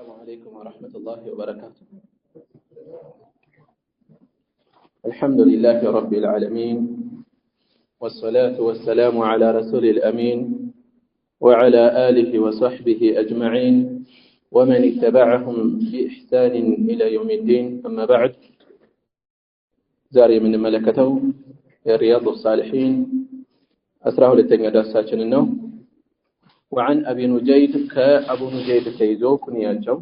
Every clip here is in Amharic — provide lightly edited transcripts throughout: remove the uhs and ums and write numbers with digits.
السلام عليكم ورحمة الله وبركاته. الحمد لله رب العالمين، والصلاة والسلام على رسول الأمين وعلى آله وصحبه أجمعين ومن اتبعهم بإحسان إلى يوم الدين. أما بعد، زاري من ملكته رياض الصالحين أسراه للتنجد الساكن النوم. وعن أبي نجيد كأبو نجيد تيزو كنياجو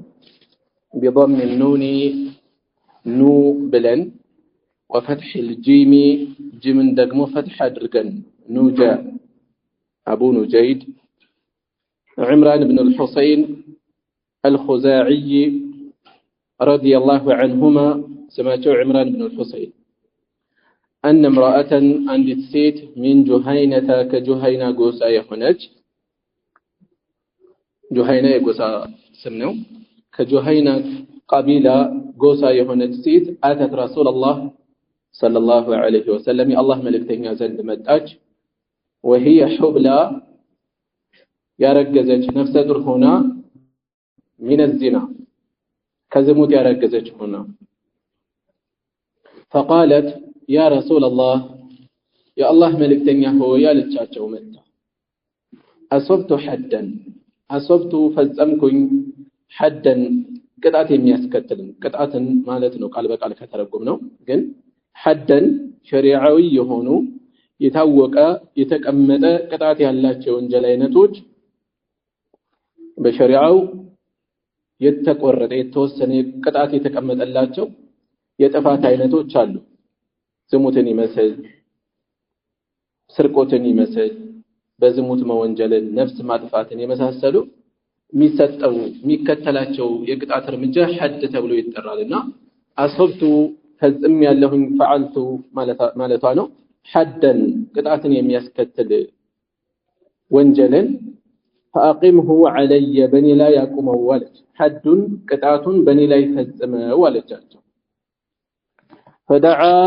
بضم النون نو بلن وفتح الجيم جمن دقمو فتح درقن نوجا أبو نجيد عمران بن الحسين الخزاعي رضي الله عنهما سمعته عمران بن الحسين أن امرأة عندت سيت من جهينة كجهينة قوسا يخنج جهينة قوسا سمنو كجهينة قبيلة قوسا يخنج سيت أتت رسول الله صلى الله عليه وسلم الله ملكتين زند مدأج وهي حبلى يرجزج نفسه هنا من الزنا كزموت يرجزج هنا فقالت يا رسول الله يا الله ملكتين هو يا لتشاچو متى أصبت حدا أصبت فزمكن حدا ቅጣት የሚያስከትል ቅጣትን ማለት ነው። ቃል በቃል ከተረጎም ነው። ግን ሐደን ሸሪዓዊ የሆኑ የታወቀ የተቀመጠ ቅጣት ያላቸው ወንጀል አይነቶች በሸሪዓው የተቆረጠ የተወሰነ ቅጣት የተቀመጠላቸው የጥፋት አይነቶች አሉ። ዝሙትን ይመስል፣ ስርቆትን ይመስል፣ በዝሙት መወንጀልን፣ ነፍስ ማጥፋትን የመሳሰሉ የሚሰጠው የሚከተላቸው የቅጣት እርምጃ ሐድ ተብሎ ይጠራልና አስብቱ ፈጽም ያለሁኝ ፈዓልቱ ማለቷ ነው። ሐደን ቅጣትን የሚያስከትል ወንጀልን فأقمه علي بني لا يقوم ولد حد قطعة بني لا يفزم ولجاته فدعا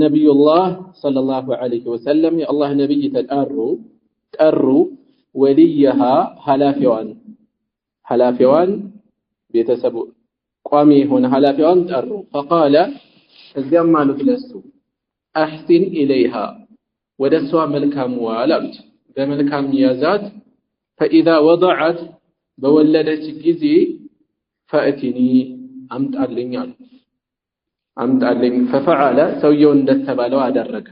نبي الله صلى الله عليه وسلم يا الله نبي تأروا وليها هلافيوان بيتسبوا قامي هنا هلافيوان تأروا فقال الزمان فلسوا أحسن إليها ودسوا ملكام والبت بملكام يازات فإذا وضعت بولدت جزي فأتني أمتعلن ففعل سويون دتبالو أدرك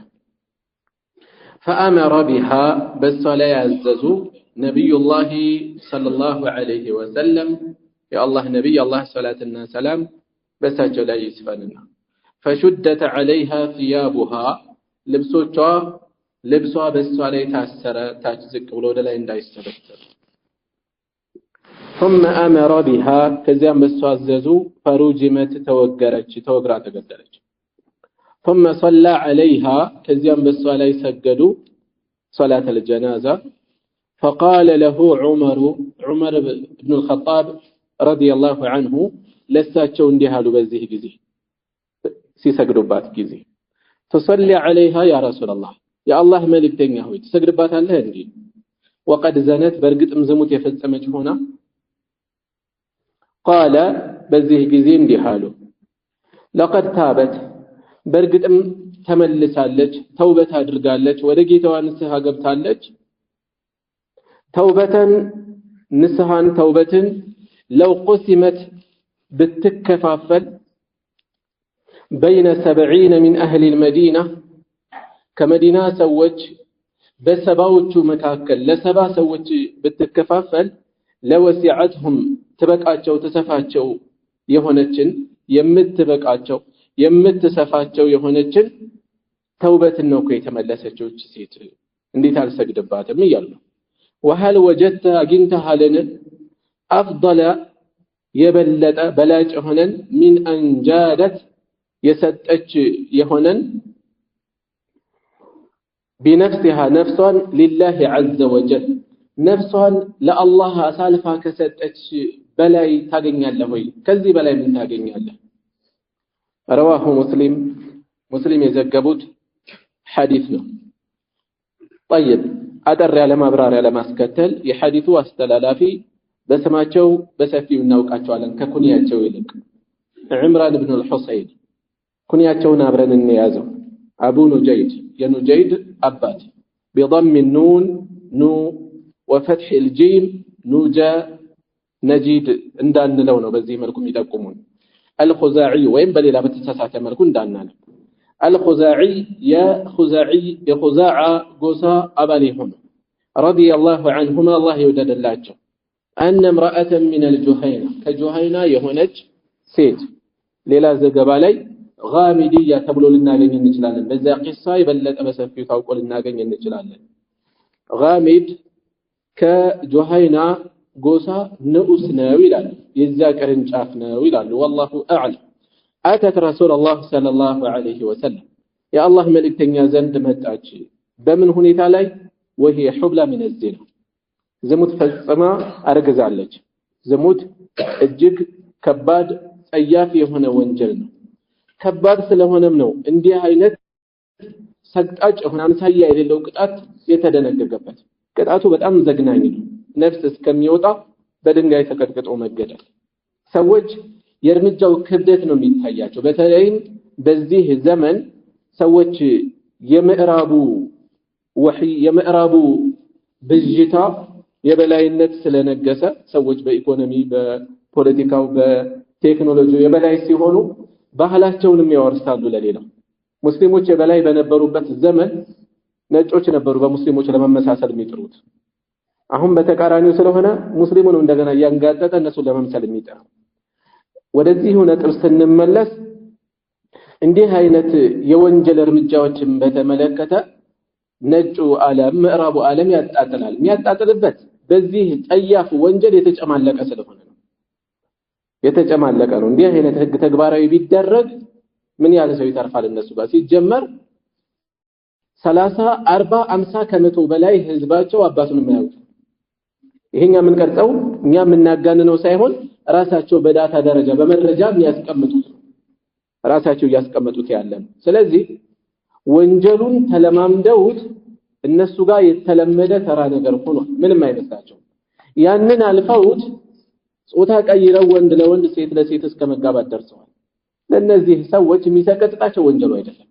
فأمر بها بالصلاة يعززو نبي الله صلى الله عليه وسلم يا الله نبي الله صلاة السلام بساجو لا يسفننا فشدت عليها ثيابها لبسوا بالصلاة تأثر تجزك ولولا لا يستبتر ثم أمر بها كزيان بالصواززو فروجمت توقرات تقدرج ثم صلى عليها كزيان بالصلاة يسجدوا صلاة الجنازة فقال له عمر بن الخطاب رضي الله عنه لساتشو اندهالو بزيه جزي سيسجدوا بات جزي تصلي عليها يا رسول الله يا الله ملك دنيا هوي تسجد بات الله እንጂ وقد زنت برغتم زموت የፈጸመች ሆና قال በዚህ ጊዜ እንዲህ አሉ لقد تابت برغتم ተመልሳለች ተውበት አድርጋለች ወደ ጌታዋ ንስሐ ገብታለች ተውበትን لو قسمت بتكفافل بين 70 من أهل المدينة كمدينة سوج بسباوቹ መካከል ለሰባ ሰዎች ብትከፋፈል ለወሲዓትሁም ተበቃቸው ተሰፋቸው የሆነችን የምትበቃቸው የምትሰፋቸው የሆነችን ተውበትን ነው የተመለሰችው ሴት እንዴት አልሰግድባትም ይያሉ وهل وجدت اجنتها لنا افضل የበለጠ በላጭ ሆነን من انجادت የሰጠች የሆነን بنفسها نفسا لله عز وجل نفسا لله أسالفها كسدتش بلاي تاغنياله ወይ ከዚህ በላይ ምን ታገኛለህ رواه مسلم የዘገቡት ሐዲስ ነው طيب አጠር ያለ ማብራሪያ ለማስከተል የሐዲሱ አስተላላፊ በስማቸው በሰፊው እናውቃቸዋለን ከኩንያቸው ይልቅ ዑምራን ኢብኑ አልሁሰይን ኩንያቸውን አብረን እንያዘው አቡ ኑጀይድ የኑጀይድ አባት بضم النون نو وفتح الجيم نوجا نجيد እንዳንለው ነው በዚህ መልኩ የሚጠቁሙን الخزاعي ወይም በሌላ በተሳሳተ መልኩ እንዳናነው الخزاعي يا خزاعي يخزاعة قوسا أبالي هم رضي الله عنهما الله يودد الله أن امرأة من الجهينة كجهينة يهونج سيد ليلا زقبالي غامدية تبلو لنا لن ينجلالن بذا قصة يبلد أبسفي توقع لنا لن ينجلالن غامد كجهينة قوسا نؤسنا ويلال يزاكر انشافنا ويلال والله أعلم أتت رسول الله صلى الله عليه وسلم يا الله ملك تنيا زند متأجي بمن هني تالي وهي حبلى من الزنا زموت فالسماء أرقز عليك زموت الجيك كباد أيافي هنا وانجلنا كباد سلهنا منو اندي هاينت سقطاج هنا مسايا የሌለው ቅጣት የተደነገገበት ቅጣቱ በጣም ዘግናኝ ነው ነፍስ እስከሚወጣ በድንጋይ ተቀጥቅጦ መገደል ሰዎች የእርምጃው ክብደት ነው የሚታያቸው በተለይም በዚህ ዘመን ሰዎች የምዕራቡ ወህይ የምዕራቡ ብጅታ የበላይነት ስለነገሰ ሰዎች በኢኮኖሚ በፖለቲካው በቴክኖሎጂ የበላይ ሲሆኑ ባህላቸውንም ያወርሳሉ ለሌላው ሙስሊሞች የበላይ በነበሩበት ዘመን ነጮች ነበሩ በሙስሊሞች ለመመሳሰል የሚጥሩት አሁን በተቃራኒው ስለሆነ ሙስሊሙን እንደገና ያንጋጠጠ እነሱ ለመምሰል የሚጥሩ ወደዚህ ነጥብ ስንመለስ እንዲህ አይነት የወንጀል እርምጃዎችን በተመለከተ ነጩ ዓለም ምዕራቡ ዓለም ያጣጥላል የሚያጣጥልበት በዚህ ጠያፍ ወንጀል የተጨማለቀ ስለሆነ ነው የተጨማለቀ ነው እንዲህ አይነት ህግ ተግባራዊ ቢደረግ ምን ያህል ሰው ይተርፋል እነሱ ጋር ሲጀመር 30 40 50 ከመቶ በላይ ህዝባቸው አባቱን የማያውቁ ይሄኛ ምን ቀርጸው እኛ የምናጋንነው ሳይሆን ራሳቸው በዳታ ደረጃ በመረጃ የሚያስቀምጡት ራሳቸው ያስቀምጡት ያለን ስለዚህ ወንጀሉን ተለማምደውት እነሱ ጋር የተለመደ ተራ ነገር ሆኗል ምንም አይመስላቸው ያንን አልፈውት ጾታ ቀይረው ወንድ ለወንድ ሴት ለሴት እስከ መጋባት ደርሰዋል ለነዚህ ሰዎች የሚሰቀጥጣቸው ወንጀሉ አይደለም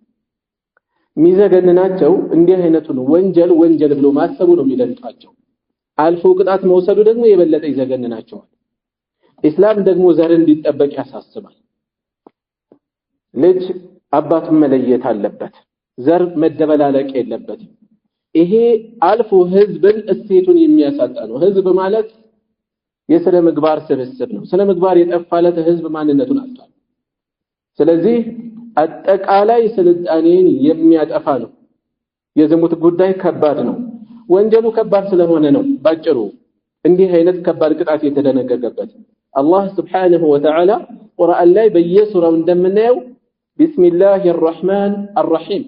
የሚዘገንናቸው እንዲህ አይነቱን ወንጀል ብሎ ማሰቡ ነው የሚደንቃቸው አልፎ ቅጣት መውሰዱ ደግሞ የበለጠ ይዘገንናቸዋል ኢስላም ደግሞ ዘር እንዲጠበቅ ያሳስባል ልጅ አባቱን መለየት አለበት ዘር መደበላለቅ የለበትም ይሄ አልፎ ህዝብን እሴቱን የሚያሳጣ ነው ህዝብ ማለት የሥነ ምግባር ስብስብ ነው ስነ ምግባር የጠፋለት ህዝብ ማንነቱን አጥቷል ስለዚህ አጠቃላይ ስልጣኔን የሚያጠፋ ነው የዝሙት ጉዳይ ከባድ ነው ወንጀሉ ከባድ ስለሆነ ነው ባጭሩ እንዲህ አይነት ከባድ ቅጣት የተደነገገበት አላህ Subhanahu Wa Ta'ala ቁርአን ላይ በየሱራው እንደምናየው ቢስሚላሂር ረህማን አርረሂም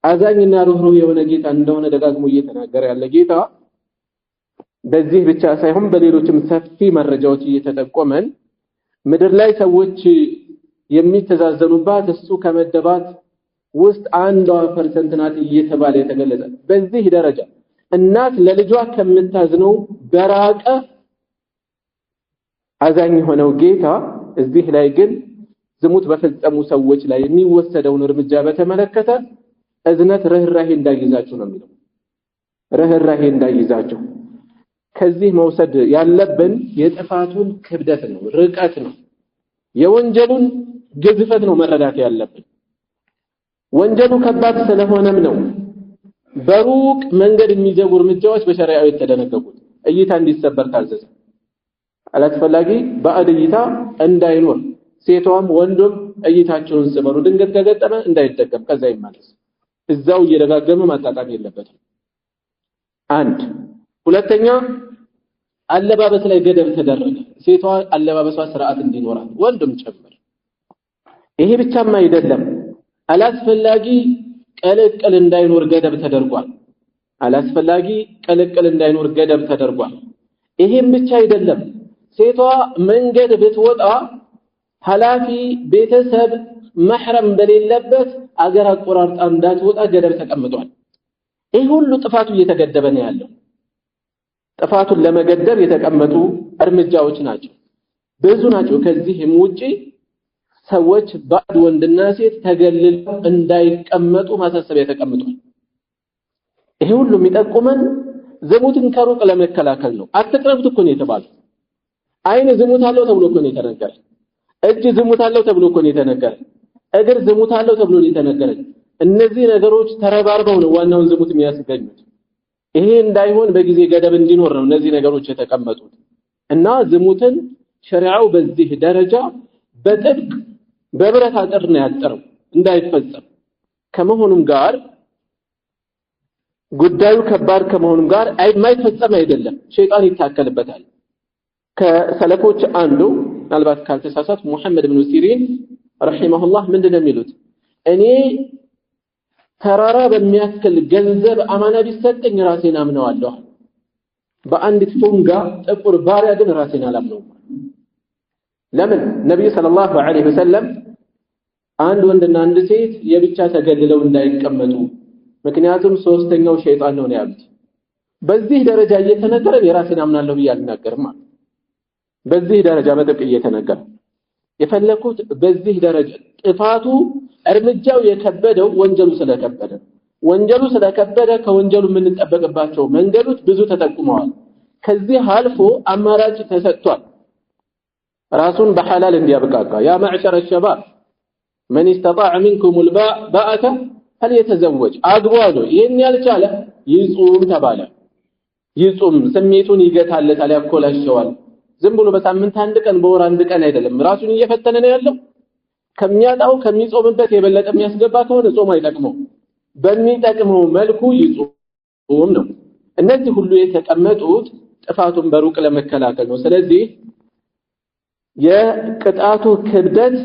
አዛኝና ሩህሩህ የሆነ ጌታ እንደሆነ ደጋግሞ እየተናገረ ያለ ጌታ በዚህ ብቻ ሳይሆን በሌሎችም ሰፊ መረጃዎች እየተጠቆመን ምድር ላይ ሰዎች የሚተዛዘኑባት እሱ ከመደባት ውስጥ 1% ናት እየተባለ የተገለጸ በዚህ ደረጃ እናት ለልጇ ከምታዝነው በራቀ አዛኝ ሆነው ጌታ እዚህ ላይ ግን ዝሙት በፈጸሙ ሰዎች ላይ የሚወሰደውን እርምጃ በተመለከተ እዝነት ርህራሄ እንዳይዛችሁ ነው የሚለው ርህራሄ እንዳይዛችሁ ከዚህ መውሰድ ያለብን የጥፋቱን ክብደት ነው ርቀት ነው የወንጀሉን ግዝፈት ነው መረዳት ያለብን ወንጀሉ ከባድ ስለሆነም ነው በሩቅ መንገድ የሚዘጉ እርምጃዎች በሸሪዓው የተደነገጉት እይታ እንዲሰበር ታዘዘ አላስፈላጊ ባዕድ እይታ እንዳይኖር ሴቷም ወንዱም እይታቸውን ሰበሩ ድንገት ከገጠመ እንዳይደገም ከዛ ይማለስ እዛው እየደጋገመ ማጣጣም የለበትም አንድ ሁለተኛ አለባበስ ላይ ገደብ ተደረገ ሴቷ አለባበሷ ስርዓት እንዲኖራት ወንዱም ጨምር ይሄ ብቻም አይደለም አላስፈላጊ ቀለቀል እንዳይኖር ገደብ ተደርጓል አላስፈላጊ ቀለቀል እንዳይኖር ገደብ ተደርጓል ይሄም ብቻ አይደለም ሴቷ መንገድ ብትወጣ ሐላፊ ቤተሰብ محرم በሌለበት አገር አቆራርጣ እንዳትወጣ ገደብ ተቀምጧል ይሄ ሁሉ ጥፋቱ እየተገደበ ነው ያለው ጥፋቱን ለመገደብ የተቀመጡ እርምጃዎች ናቸው ብዙ ናቸው ከዚህም ውጪ ሰዎች ባድ ወንድና ሴት ተገልለው እንዳይቀመጡ ማሳሰቢያ ተቀምጧል ይሄ ሁሉ የሚጠቁመን ዝሙትን ከሩቅ ለመከላከል ነው አትቅረቡት እኮ ነው የተባለው አይን ዝሙት አለው ተብሎ እኮ ነው የተነገረ እጅ ዝሙት አለው ተብሎ እኮ ነው የተነገረ እግር ዝሙት አለው ተብሎ ነው የተነገረ እነዚህ ነገሮች ተረባርበው ነው ዋናውን ዝሙት የሚያስገኙት ይሄ እንዳይሆን በጊዜ ገደብ እንዲኖር ነው እነዚህ ነገሮች የተቀመጡት እና ዝሙትን ሸሪዓው በዚህ ደረጃ በጥብቅ በብረት አጥር ነው ያጠረው እንዳይፈጸም ከመሆኑም ጋር ጉዳዩ ከባድ ከመሆኑም ጋር የማይፈጸም አይደለም ሸይጣን ይታከልበታል ከሰለፎች አንዱ ምናልባት ካልተሳሳት ሙሐመድ ኢብኑ ሲሪን ረሂመሁላህ ምንድነው የሚሉት እኔ ተራራ በሚያክል ገንዘብ አማና ቢሰጠኝ ራሴን አምነዋለሁ በአንዲት ፉንጋ ጥቁር ባሪያ ግን ራሴን አላምነውም ለምን ነብዩ ሰለላሁ ዐለይሂ ወሰለም አንድ ወንድና አንድ ሴት የብቻ ተገልለው እንዳይቀመጡ ምክንያቱም ሶስተኛው ሸይጣን ነው ያሉት በዚህ ደረጃ እየተነገረ የራሴን አምናለሁ ይያልናገርማ በዚህ ደረጃ በጥብቅ እየተነገረ የፈለኩት በዚህ ደረጃ ጥፋቱ እርምጃው የከበደው ወንጀሉ ስለከበደ ከወንጀሉ የምንጠበቅባቸው መንገዶች ብዙ ተጠቁመዋል ከዚህ አልፎ አማራጭ ተሰጥቷል ራሱን በሐላል እንዲያብቃቃ ያ ማዕሸረ الشباب من استطاع منكم الباءة فليتزوج አግቧል ይሄን ያልቻለ ይጾም ተባለ ይጾም ስሜቱን ይገታለታል ያኮላሸዋል ዝም ብሎ በሳምንት አንድ ቀን በወር አንድ ቀን አይደለም ራሱን እየፈተነ ነው ያለው ከሚያጣው ከሚጾምበት የበለጠ የሚያስገባ ከሆነ ጾም አይጠቅመው በሚጠቅመው መልኩ ይጾም ነው እነዚህ ሁሉ የተቀመጡት ጥፋቱን በሩቅ ለመከላከል ነው ስለዚህ የቅጣቱ ክብደት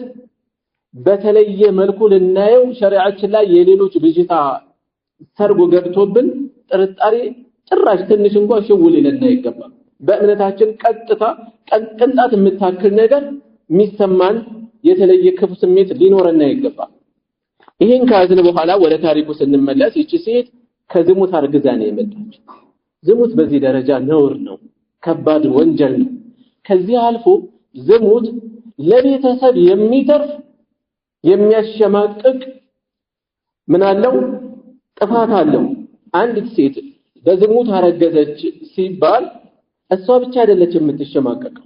በተለየ መልኩ ልናየው ሸሪዓችን ላይ የሌሎች ብጅታ ሰርጎ ገብቶብን ጥርጣሬ ጭራሽ ትንሽ እንኳን ሽውል ይለና ይገባል በእምነታችን ቀጥታ ቅንጣት የምታክል ነገር የሚሰማን የተለየ ክፉ ስሜት ሊኖርና ይገባል ይሄን ካዝነ በኋላ ወደ ታሪኩ ስንመለስ እቺ ሴት ከዝሙት አርግዛ ነው የመጣች ዝሙት በዚህ ደረጃ ነውር ነው ከባድ ወንጀል ነው ከዚህ አልፎ ዝሙት ለቤተሰብ የሚተርፍ የሚያሸማቅቅ ምን አለው ጥፋት አለው አንዲት ሴት በዝሙት አረገዘች ሲባል እሷ ብቻ አይደለች የምትሸማቀቀው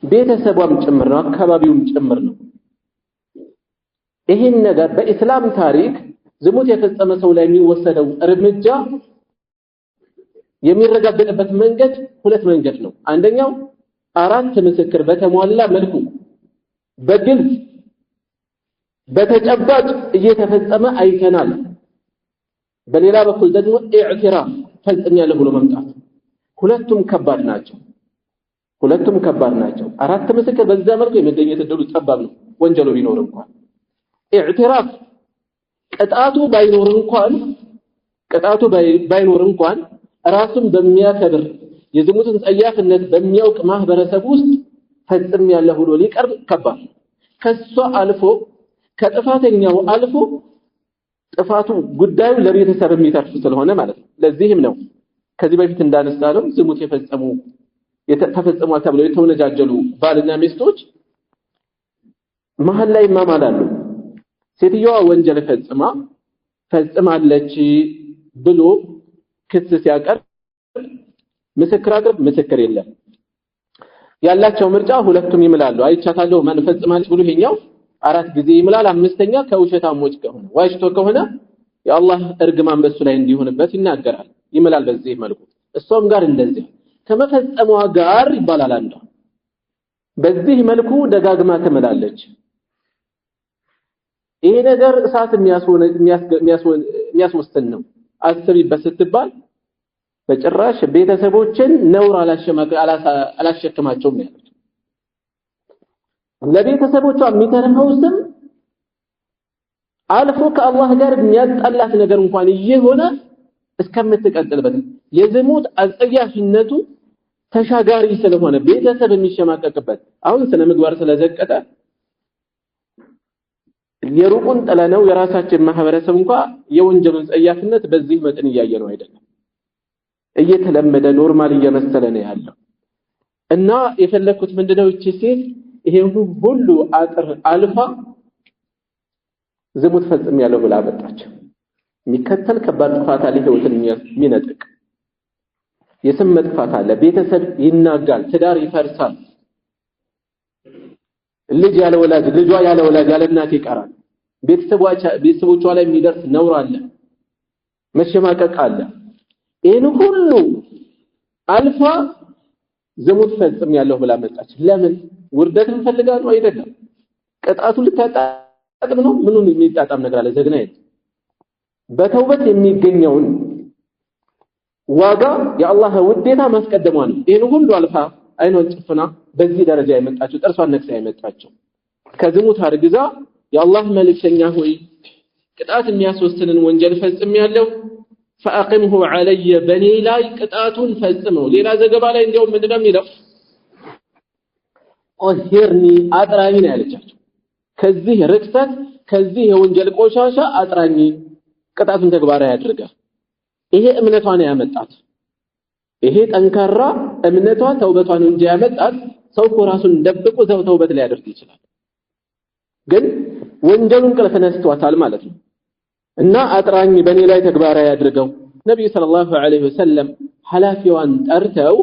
ቤተሰቧም ጭምር ነው አካባቢውም ጭምር ነው ይሄን ነገር በእስላም ታሪክ ዝሙት የፈጸመ ሰው ላይ የሚወሰደው እርምጃ የሚረጋገጥበት መንገድ ሁለት መንገድ ነው አንደኛው አራት ምስክር በተሟላ መልኩ በግልጽ በተጨባጭ እየተፈጸመ አይተናል በሌላ በኩል ደግሞ ኢዕትራፍ ፈጽሚያለሁ ብሎ መምጣት ሁለቱም ከባድ ናቸው አራት ምስክር በዛ መልኩ የመገኘት እድሉ ጠባብ ነው ወንጀሉ ቢኖር እንኳን ኢዕትራፍ ቅጣቱ ባይኖር እንኳን ራሱን በሚያከብር የዝሙትን ጸያፍነት በሚያውቅ ማህበረሰብ ውስጥ ፈጽሚያለሁ ብሎ ሊቀርብ ከባድ ከሷ አልፎ ከጥፋተኛው አልፎ ጥፋቱ ጉዳዩ ለቤተሰብ የሚተርፍ ስለሆነ ማለት ነው ለዚህም ነው ከዚህ በፊት እንዳነሳለው ዝሙት ተፈጽሟል ተብሎ የተወነጃጀሉ ባልና ሚስቶች መሐል ላይ ይማማላሉ ሴትየዋ ወንጀል ፈጽማለች ብሎ ክስ ሲያቀርብ ምስክር የለም ያላቸው ምርጫ ሁለቱም ይምላሉ አይቻታለሁ ማን ፈጽማለች ብሎ ይሄኛው አራት ጊዜ ይምላል አምስተኛ ከውሸታሞች ከሆነ ዋሽቶ ከሆነ የአላህ እርግማን በሱ ላይ እንዲሆንበት ይናገራል ይምላል በዚህ መልኩ እሷም ጋር እንደዚህ ከመፈጸሟ ጋር ይባላል አንዱ በዚህ መልኩ ደጋግማ ትምላለች ይሄ ነገር እሳት የሚያስወስን ነው አስቢበት ስትባል በጭራሽ ቤተሰቦችን ነውር አላሸከማቸውም ያለው ለቤተሰቦቿ የሚተርፈው ስም አልፎ ከአላህ ጋር የሚያጣላት ነገር እንኳን እየሆነ እስከምትቀጥልበት የዝሙት አጸያፊነቱ ተሻጋሪ ስለሆነ ቤተሰብ የሚሸማቀቅበት አሁን ስነ ምግባር ስለዘቀጠ የሩቁን ጠለነው የራሳችን ማህበረሰብ እንኳን የወንጀሉን ጸያፍነት በዚህ መጠን እያየ ነው አይደለም እየተለመደ ኖርማል እየመሰለ ነው ያለው እና የፈለኩት ምንድነው እቺ ሴት ይሄን ሁሉ አጥር አልፋ ዝሙት ፈጽሜያለሁ ብላ መጣች። የሚከተል ከባድ ጥፋት አለ፣ ህይወትን የሚነጥቅ የስም መጥፋት አለ፣ ቤተሰብ ይናጋል፣ ትዳር ይፈርሳል፣ ልጅ ያለ ወላጅ ልጇ ያለ ወላጅ ያለ እናት ይቀራል፣ ቤተሰቦቿ ላይ የሚደርስ ነውር አለ፣ መሸማቀቅ አለ። ይሄን ሁሉ አልፋ ዝሙት ፈጽሜያለሁ ብላ መጣች። ለምን? ውርደትን ፈልጋ ነው? አይደለም። ቅጣቱ ልታጣጥም ነው? ምኑን የሚጣጣም ነገር አለ? ዘግናኝ። በተውበት የሚገኘውን ዋጋ የአላህ ውዴታ ማስቀደሟ ነው። ይሄን ሁሉ አልፋ አይኗን ጭፍና በዚህ ደረጃ የመጣችው ጥርሷን ነክሳ የመጣችው ከዝሙት አርግዛ የአላህ መልእክተኛ ሆይ ቅጣት የሚያስወስንን ወንጀል ፈጽሜያለሁ فأقمه علي بني لا ቅጣቱን ፈጽመው። ሌላ ዘገባ ላይ እንደውም ምንድነው የሚለው? ኦሂርኒ አጥራኝ ነው ያለቻቸው። ከዚህ ርክሰት ከዚህ የወንጀል ቆሻሻ አጥራኝ፣ ቅጣቱን ተግባራዊ ያድርጋ። ይሄ እምነቷ ነው ያመጣት። ይሄ ጠንካራ እምነቷ ተውበቷን እንጂ ያመጣት። ሰው እኮ ራሱን ደብቆ ተውበት ላይ ያደርግ ይችላል፣ ግን ወንጀሉን ቅልፍ ነስቷታል ማለት ነው። እና አጥራኝ በኔ ላይ ተግባራዊ ያድርገው። ነብዩ ሰለላሁ ዐለይሂ ወሰለም ሐላፊዋን ጠርተው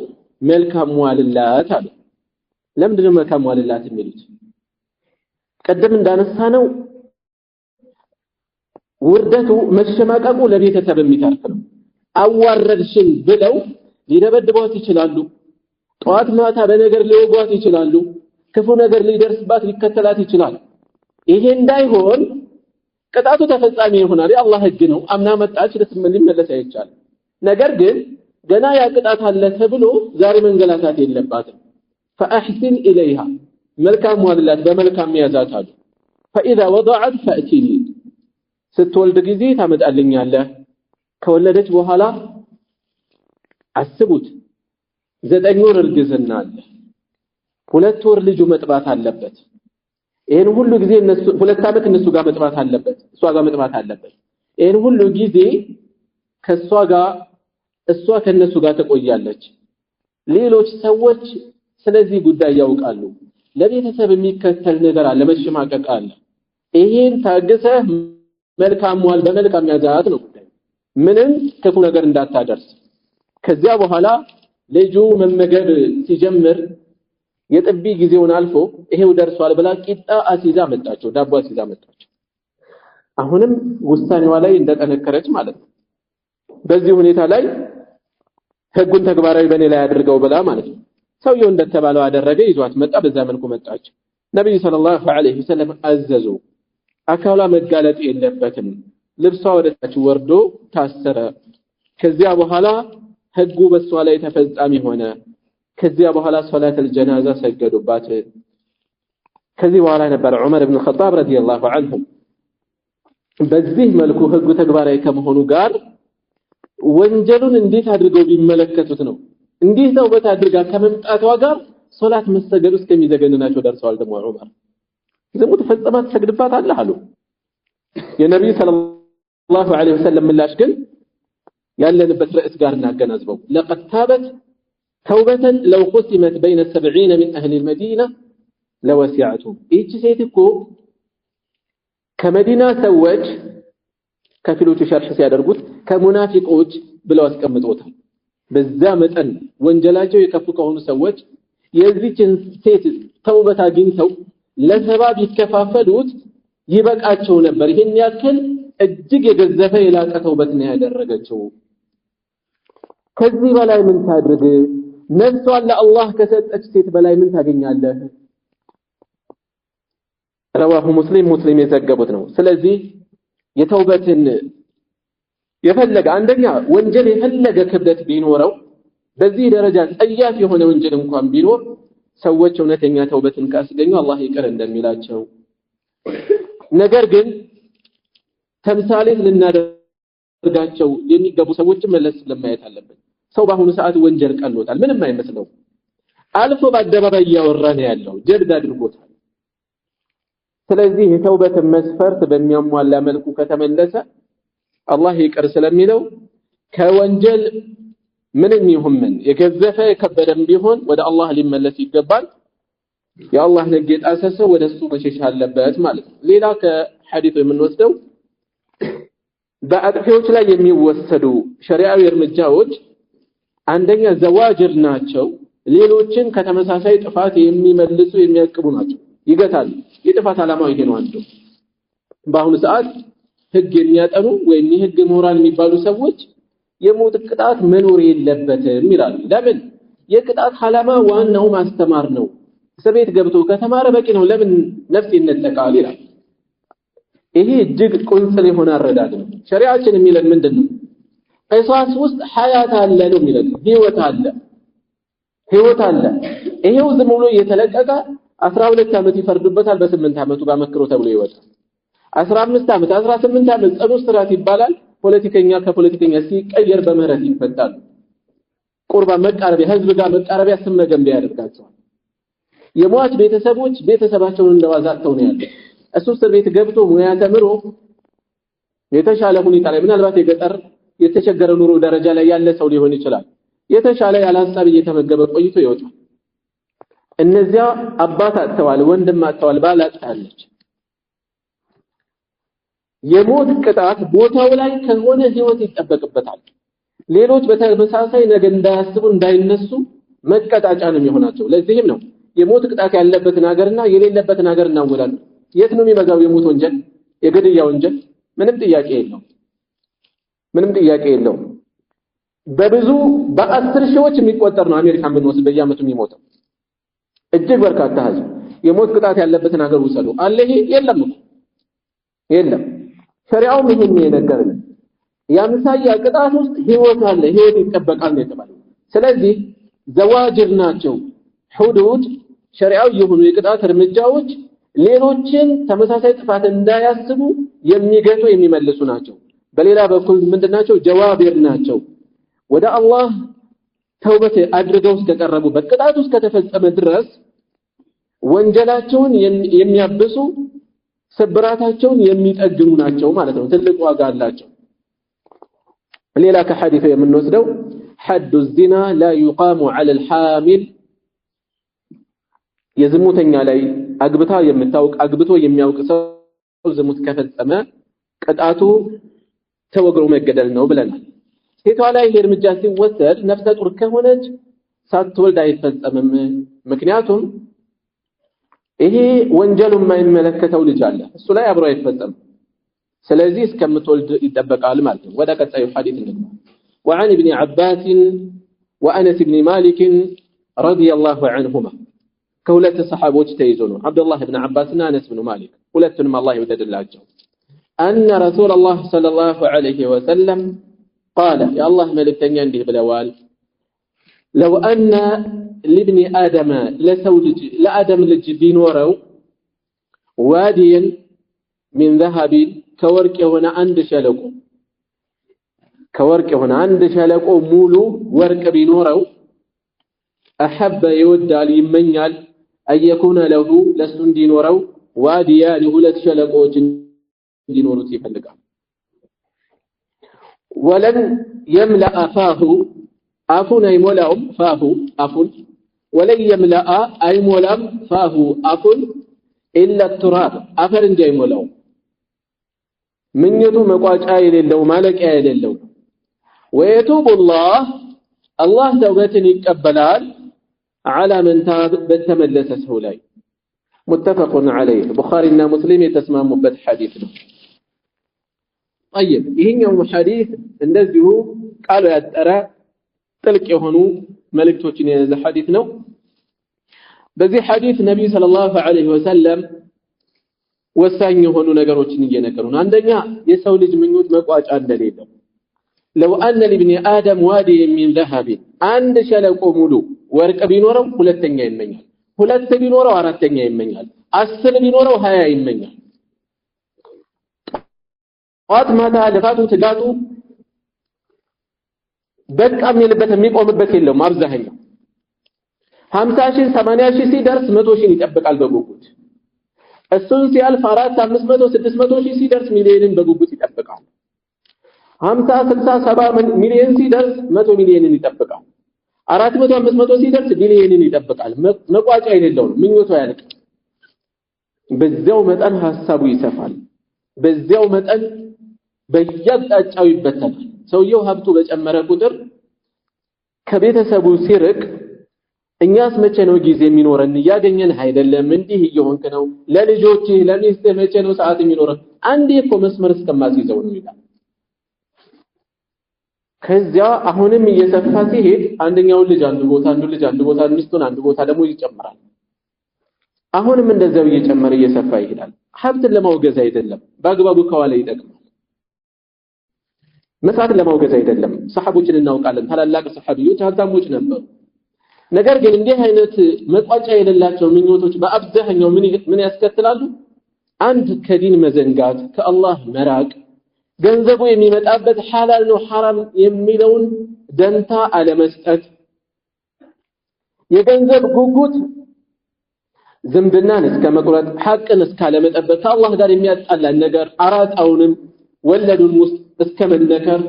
መልካም ዋልላት አሉ። ለምንድን ነው መልካም ዋልላት የሚሉት? ቀደም እንዳነሳነው ውርደቱ መሸማቀቁ ለቤተሰብ የሚተርፍ ነው። አዋረድሽን ብለው ሊደበድቧት ይችላሉ። ጠዋት ማታ በነገር ሊወጓት ይችላሉ። ክፉ ነገር ሊደርስባት ሊከተላት ይችላል። ይሄ እንዳይሆን ቅጣቱ ተፈጻሚ ይሆናል። የአላህ ህግ ነው። አምና መጣች ልትመለስ አይቻልም። ነገር ግን ገና ያ ቅጣት አለ ተብሎ ዛሬ መንገላታት የለባትም። فأحسن إليها መልካም ዋልላት፣ በመልካም ያዛት አሉ። فإذا وضعت فأتيني ስትወልድ ጊዜ ታመጣልኛለህ። ከወለደች በኋላ አስቡት 9 ወር እርግዝና አለ። 2 ወር ልጁ መጥባት አለበት። ይሄን ሁሉ ጊዜ እነሱ 2 ዓመት እነሱ ጋር መጥባት አለበት፣ እሷ ጋር መጥባት አለበት። ይሄን ሁሉ ጊዜ ከሷ ጋር እሷ ከነሱ ጋር ተቆያለች። ሌሎች ሰዎች ስለዚህ ጉዳይ ያውቃሉ። ለቤተሰብ የሚከተል ነገር አለ፣ መሸማቀቅ አለ። ይሄን ታግሰህ መልካም ዋል፣ በመልካም ያዛት ነው ጉዳይ። ምንም ክፉ ነገር እንዳታደርስ። ከዚያ በኋላ ልጁ መመገብ ሲጀምር የጥቢ ጊዜውን አልፎ ይሄው ደርሷል ብላ ቂጣ አሲዛ መጣቸው፣ ዳቦ አሲዛ መጣቸው። አሁንም ውሳኔዋ ላይ እንደጠነከረች ማለት ነው። በዚህ ሁኔታ ላይ ህጉን ተግባራዊ በኔ ላይ አድርገው ብላ ማለት ነው። ሰውየው እንደተባለው አደረገ፣ ይዟት መጣ። በዛ መልኩ መጣች። ነብዩ ሰለላሁ ዐለይሂ ወሰለም አዘዙ፣ አካሏ መጋለጥ የለበትም። ልብሷ ወደታች ወርዶ ታሰረ። ከዚያ በኋላ ህጉ በሷ ላይ ተፈጻሚ ሆነ። ከዚያ በኋላ ሶላተል ጀናዛ ሰገዱባት። ከዚህ በኋላ ነበር ዑመር ኢብኑ ኸጣብ ረዲየላሁ ዐንሁ በዚህ መልኩ ህጉ ተግባራዊ ከመሆኑ ጋር ወንጀሉን እንዴት አድርገው ቢመለከቱት ነው እንዲህ ተውበት አድርጋ ከመምጣቷ ጋር ሶላት መሰገዱ እስከሚዘገንናቸው ደርሰዋል። ደግሞ ዑመር ዝሙት ፈጽማ ትሰግድባታለህ አሉ። የነብዩ ሰለላሁ ዐለይሂ ወሰለም ምላሽ ግን ያለንበት ርዕስ ጋር እናገናዝበው። ለቀድ ታበት ተውበተን ለው ቁሲመት በይነ 70 من أهل المدينة لوسعتهم። ይህች ሴት እኮ ከመዲና ሰዎች ከፊሎቹ ሸርሕ ሲያደርጉት ከሙናፊቆች ብለው አስቀምጦታል። በዛ መጠን ወንጀላቸው የከፉ ከሆኑ ሰዎች የዚህችን ሴት ተውበት አግኝተው ለሰባ ቢከፋፈሉት ይበቃቸው ነበር። ይሄን ያክል እጅግ የገዘፈ የላቀ ተውበት ነው ያደረገችው። ከዚህ በላይ ምን ታድርግ? ነፍሷን ለአላህ ከሰጠች ሴት በላይ ምን ታገኛለህ? ረዋሁ ሙስሊም የዘገቡት ነው። ስለዚህ የተውበትን የፈለገ አንደኛ ወንጀል የፈለገ ክብደት ቢኖረው በዚህ ደረጃ ጸያፍ የሆነ ወንጀል እንኳን ቢኖር ሰዎች እውነተኛ ተውበትን ካስገኙ አላህ ይቅር እንደሚላቸው፣ ነገር ግን ተምሳሌት ልናደርጋቸው የሚገቡ ሰዎችን መለስ ለማየት አለብን። ሰው በአሁኑ ሰዓት ወንጀል ቀሎታል፣ ምንም አይመስለው። አልፎ በአደባባይ እያወራ ነው ያለው፣ ጀብድ አድርጎታል። ስለዚህ የተውበትን መስፈርት በሚያሟላ መልኩ ከተመለሰ አላህ ይቅር ስለሚለው ከወንጀል ምንም ይሁን ምን የገዘፈ የከበደም ቢሆን ወደ አላህ ሊመለስ ይገባል። የአላህ ሕግ የጣሰ ሰው ወደሱ መሸሽ አለበት ማለት ነው። ሌላ ከሐዲሱ የምንወስደው በአጥፊዎች ላይ የሚወሰዱ ሸሪዓዊ እርምጃዎች አንደኛ ዘዋጅር ናቸው። ሌሎችን ከተመሳሳይ ጥፋት የሚመልሱ የሚያቅቡ ናቸው፣ ይገታሉ። የጥፋት ዓላማው ይሄ ነው። አንዱ በአሁኑ ሰዓት ሕግ የሚያጠኑ ወይም የሕግ ምሁራን የሚባሉ ሰዎች የሞት ቅጣት መኖር የለበትም ይላሉ። ለምን? የቅጣት ዓላማ ዋናው ማስተማር ነው። ሰቤት ገብቶ ከተማረ በቂ ነው። ለምን ነፍስ ይነጠቃል ይላል። ይሄ እጅግ ቁንጽል የሆነ አረዳድ ነው። ሸሪዓችን የሚለን ምንድነው? ቂሳስ ውስጥ ሐያት አለ ነው የሚለን። ህይወት አለ። ይሄው ዝም ብሎ እየተለቀቀ 12 ዓመት ይፈርዱበታል። በ8 ዓመቱ ባመክሮ ተብሎ ይወጣል። 15 ዓመት 18 ዓመት ጽኑ እስራት ይባላል። ፖለቲከኛ ከፖለቲከኛ ሲቀየር በምህረት ይፈታል። ቁርባን መቃረቢያ፣ ህዝብ ጋር መቃረቢያ ስም መገንቢያ ያደርጋቸዋል። የሟች ቤተሰቦች ቤተሰባቸውን እንደዋዛተው ነው ያለው። እሱ እስር ቤት ገብቶ ሙያ ተምሮ የተሻለ ሁኔታ ላይ ምናልባት የገጠር የተቸገረ ኑሮ ደረጃ ላይ ያለ ሰው ሊሆን ይችላል። የተሻለ ያለ ሐሳብ እየተመገበ ቆይቶ ይወጣል። እነዚያ አባት አጥተዋል፣ ወንድም አጥተዋል፣ ባል አጥታለች። የሞት ቅጣት ቦታው ላይ ከሆነ ህይወት ይጠበቅበታል። ሌሎች በተመሳሳይ ነገ እንዳያስቡ እንዳይነሱ መቀጣጫ ነው የሚሆናቸው። ለዚህም ነው የሞት ቅጣት ያለበትን ሀገርና የሌለበትን ሀገር እናወዳለን። የት ነው የሚበዛው የሞት ወንጀል? የግድያ ወንጀል? ምንም ጥያቄ የለውም። በብዙ በ10 ሺዎች የሚቆጠር ነው አሜሪካን ብንወስድ በየዓመቱ የሚሞተው እጅግ በርካታ ህዝብ። የሞት ቅጣት ያለበትን ሀገር ውሰዱ አለ። ይሄ የለም። ሸሪዓውም ይሄን የነገረን የአምሳያ ቅጣት ውስጥ ህይወት አለ፣ ህይወት ይጠበቃል ነው የተባለው። ስለዚህ ዘዋጅር ናቸው ሁዱድ ሸሪዓው የሆኑ የቅጣት እርምጃዎች ሌሎችን ተመሳሳይ ጥፋት እንዳያስቡ የሚገቱ የሚመልሱ ናቸው። በሌላ በኩል ምንድናቸው? ጀዋቢር ናቸው። ወደ አላህ ተውበት አድርገው እስከቀረቡ በቅጣት ውስጥ ከተፈጸመ ድረስ ወንጀላቸውን የሚያብሱ ስብራታቸውን የሚጠግኑ ናቸው ማለት ነው። ትልቅ ዋጋ አላቸው። ሌላ ከሐዲሱ የምንወስደው ሐዱ الزنا لا يقام على الحامل የዝሙተኛ ላይ አግብቶ የሚያውቅ ሰው ዝሙት ከፈጸመ ቅጣቱ ተወግሮ መገደል ነው ብለናል። ሴቷ ላይ እርምጃ ሲወሰድ ነፍሰ ጡር ከሆነች ሳትወልድ አይፈጸምም። ምክንያቱም ይሄ ወንጀሉ የማይመለከተው ልጅ አለ፣ እሱ ላይ አብሮ አይፈጸም። ስለዚህ እስከምትወልድ ይጠበቃል ማለት ነው። ወደ ቀጣዩ ሐዲስ እንግባ። وعن ابن عباس وأنس بن مالك رضي الله عنهما ከሁለት ሰሃቦች ተይዞ ነው አብዱላህ ኢብኑ አባስና አነስ ኢብኑ ማሊክ ሁለቱንም አላህ ይወደድላቸው። أن رسول الله صلى الله عليه وسلم قال يا الله መልእክተኛ እንዲህ ብለዋል لو أن لابن آدم لآدم ልጅ ቢኖረው ዋዲን من ذهب ከወርቅ የሆነ አንድ ሸለቆ ሙሉ ወርቅ ቢኖረው أحب يودال يمنيال أن يكون له لسن دينورو واديان هلت شلقوج دينورو تيفلقا ولن يملأ فاه أفن أي ملأم فاه أفن ولن يملأ أي ملأم فاه أفن إلا التراب أفرن جاي ملأم من يتو مقاج آيل اللو مالك آيل اللو ويتوب الله توبتني يقبلال على من تاب بتملس سهولاي متفق عليه بخارينا مسلم يتسممበት حديث ነው። طيب ይሄኛው ሐዲስ እንደዚሁ ቃሉ ያጠረ ጥልቅ የሆኑ መልእክቶችን የያዘ ሐዲስ ነው። በዚህ ሐዲስ ነብዩ ሰለላሁ ዐለይሂ ወሰለም ወሳኝ የሆኑ ነገሮችን እየነገሩን፣ አንደኛ የሰው ልጅ ምኞት መቋጫ እንደሌለው لو أن لابن آدم وادي من ذهب عند شلقو ሙሉ ወርቅ ቢኖረው ሁለተኛ ይመኛል፣ ሁለት ቢኖረው አራተኛ ይመኛል፣ 10 ቢኖረው 20 ይመኛል። ጧት ማታ ለፋቱ ትጋቱ በቃ የሚልበት የሚቆምበት የለውም። አብዛኛው 50,000 80,000 ሲደርስ 100,000 ይጠብቃል በጉጉት። እሱን ሲያልፍ 400,000 500,000 600,000 ሲደርስ ሚሊዮንን በጉጉት ይጠብቃል። 50 60 70 ሚሊዮን ሲደርስ 100 ሚሊዮንን ይጠብቃል 400 500 ሲደርስ ቢሊዮንን ይጠብቃል መቋጫ የሌለው ነው ምኞቱ ያልቅ በዚያው መጠን ሐሳቡ ይሰፋል በዚያው መጠን በየአቅጣጫው ይበተናል ሰውየው ሀብቱ በጨመረ ቁጥር ከቤተሰቡ ሲርቅ እኛስ መቼ ነው ጊዜ የሚኖረን ያገኘን አይደለም እንዲህ እየሆንክ ነው ለልጆች ለሚስት መቼ ነው ሰዓት የሚኖረን አንዴ እኮ መስመር እስከማስይዘው ነው ይላል ከዚያ አሁንም እየሰፋ ሲሄድ አንደኛው ልጅ አንዱ ቦታ ሚስቱን አንዱ ቦታ ደግሞ ይጨምራል አሁንም እንደዛው እየጨመረ እየሰፋ ይሄዳል ሀብትን ለማውገዝ አይደለም በአግባቡ ከዋለ ይጠቅማል መስራትን ለማውገዝ አይደለም ሰሃቦችን እናውቃለን ታላላቅ ሰሃቢዎች ሀብታሞች ነበሩ ነገር ግን እንዲህ አይነት መቋጫ የሌላቸው ምኞቶች በአብዛኛው ምን ያስከትላሉ አንድ ከዲን መዘንጋት ከአላህ መራቅ ገንዘቡ የሚመጣበት ሐላል ነው ሐራም የሚለውን ደንታ አለመስጠት የገንዘብ ጉጉት ዝምድናን እስከመቁረጥ ሐቅን እስካለመጠበቅ ከአላህ ጋር የሚያጣላን ነገር አራጣውንም ወለዱን ውስጥ እስከመነከር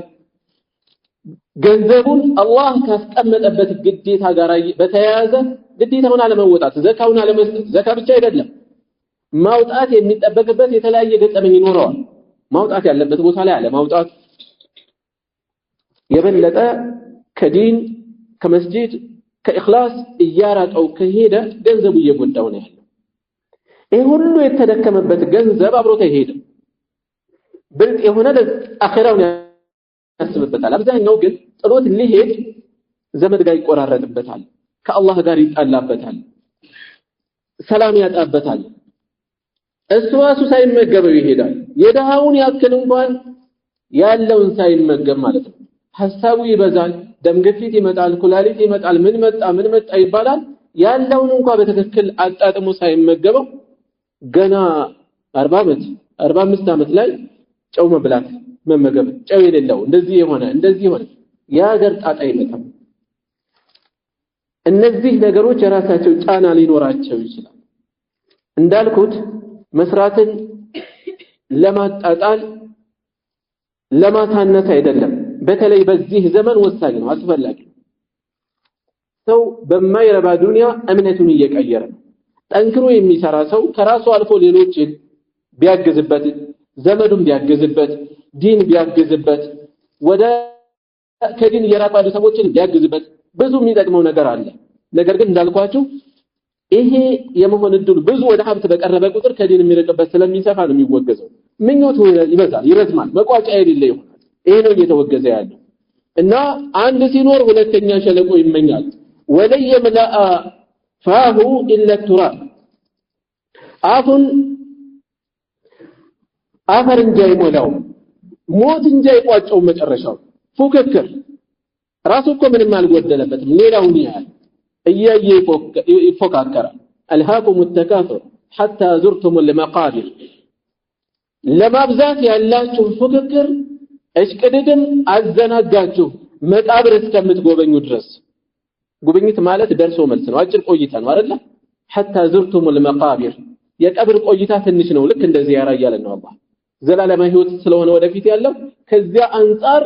ገንዘቡን አላህ ካስቀመጠበት ግዴታ ጋር በተያያዘ ግዴታውን አለመወጣት ዘካውን አለመስጠት ዘካ ብቻ አይደለም ማውጣት የሚጠበቅበት የተለያየ ገጠመኝ ይኖረዋል ማውጣት ያለበት ቦታ ላይ አለማውጣት የበለጠ ከዲን ከመስጂድ ከኢኽላስ እያራቀው ከሄደ ገንዘቡ እየጎዳው ነው ያለው ይሄ ሁሉ የተደከመበት ገንዘብ አብሮት አይሄድም ብልጥ የሆነ ለአኺራው ያስብበታል አብዛኛው ግን ጥሎት ሊሄድ ዘመድ ጋር ይቆራረጥበታል ከአላህ ጋር ይጣላበታል ሰላም ያጣበታል እሱዋሱ ሳይመገበው ይሄዳል የደሃውን ያክል እንኳን ያለውን ሳይመገብ ማለት ነው ሐሳቡ ይበዛል ደም ግፊት ይመጣል ኩላሊት ይመጣል ምን መጣ ይባላል ያለውን እንኳን በትክክል አጣጥሞ ሳይመገበው ገና 40 ዓመት 45 ዓመት ላይ ጨው መብላት መመገብ ጨው የሌለው እንደዚህ ሆነ ያገር ጣጣ ይመጣል እነዚህ ነገሮች የራሳቸው ጫና ሊኖራቸው ይችላል እንዳልኩት መስራትን ለማጣጣል ለማሳነስ አይደለም በተለይ በዚህ ዘመን ወሳኝ ነው አስፈላጊ ሰው በማይረባ ዱንያ እምነቱን እየቀየረ ነው ጠንክሮ የሚሰራ ሰው ከራሱ አልፎ ሌሎችን ቢያግዝበት ዘመዱን ቢያግዝበት ዲን ቢያግዝበት ወደ ከዲን የራቃዱ ሰዎችን ቢያግዝበት ብዙ የሚጠቅመው ነገር አለ ነገር ግን እንዳልኳችሁ ይሄ የመሆን እድሉ ብዙ ወደ ሀብት በቀረበ ቁጥር ከዲን የሚርቅበት ስለሚሰፋ ነው የሚወገዘው ምኞቱ ይበዛል ይረዝማል መቋጫ የሌለው ይሆናል ይሄ ነው እየተወገዘ ያለው እና አንድ ሲኖር ሁለተኛ ሸለቆ ይመኛል ወለየምላ ፋሁ ኢላ ቱራብ አፉን አፈር እንጂ አይሞላው ሞት እንጂ አይቋጨው መጨረሻው ፉክክር ራሱ እኮ ምንም አልጎደለበትም ሌላውን ያህል እያየ ይፎካከራል አልሃኩም التكاثر حتى زرتم المقابر ለማብዛት ያላችሁ ፉክክር እሽቅድድም አዘናጋችሁ መቃብር እስከምትጎበኙ ድረስ ጉብኝት ማለት ደርሶ መልስ ነው አጭር ቆይታ ነው አይደል حتى زرتم المقابر የቀብር ቆይታ ትንሽ ነው ልክ እንደ ዚያራ እያለ ነው አላህ ዘላለማዊ ህይወት ስለሆነ ወደፊት ያለው ከዚያ አንፃር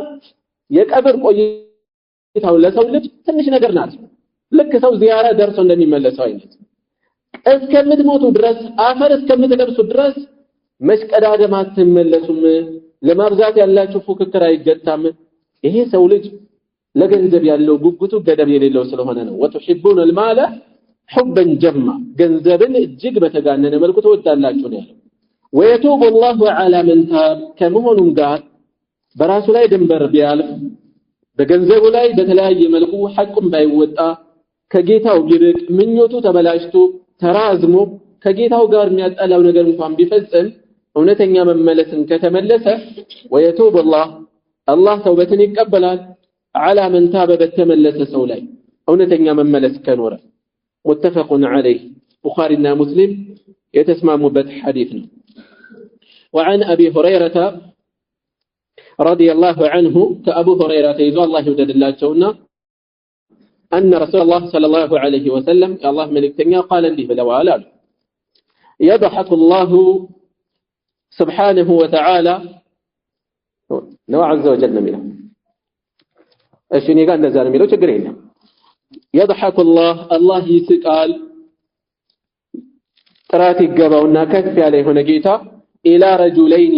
የቀብር ቆይታው ለሰው ልጅ ትንሽ ነገር ናት ልክ ሰው ዚያራ ደርሶ እንደሚመለሰው አይነት እስከምትሞቱ ድረስ አፈር እስከምትለብሱ ድረስ መሽቀዳደም አትመለሱም ለማብዛት ያላችሁ ፉክክር አይገታም ይሄ ሰው ልጅ ለገንዘብ ያለው ጉጉቱ ገደብ የሌለው ስለሆነ ነው ወትحبون المال حبا جما ገንዘብን እጅግ በተጋነነ መልኩ ተወዳላችሁ ነው ያለው ويتوب الله على من تاب ከመሆኑም ጋር በራሱ ላይ ድንበር ቢያልፍ በገንዘቡ ላይ በተለያየ መልኩ ሐቁን ባይወጣ ከጌታው ቢርቅ ምኞቱ ተበላሽቶ ተራዝሞ ከጌታው ጋር የሚያጣላው ነገር እንኳን ቢፈጽም እውነተኛ መመለስን ከተመለሰ ويتوب الله ተውበትን ይቀበላል على من تاب በተመለሰ ሰው ላይ እውነተኛ መመለስ ከኖረ متفق عليه بخارينا مسلم يتسمعوا حديث وعن أبي هريرة رضي الله عنه كأبو هريرة يزوى الله يودد الله جونا أن رسول الله صلى الله عليه وسلم الله ملك تنيا قال لي بلوالا يضحك الله سبحانه وتعالى ነው عز وجل ነው የሚለው እሺ እኔ ጋር እንደዛ ነው የሚለው ችግር የለም يضحك الله ይስቃል ጥራት ይገባውና ከፍ ያለ የሆነ ጌታ ኢላ ረጁለይኒ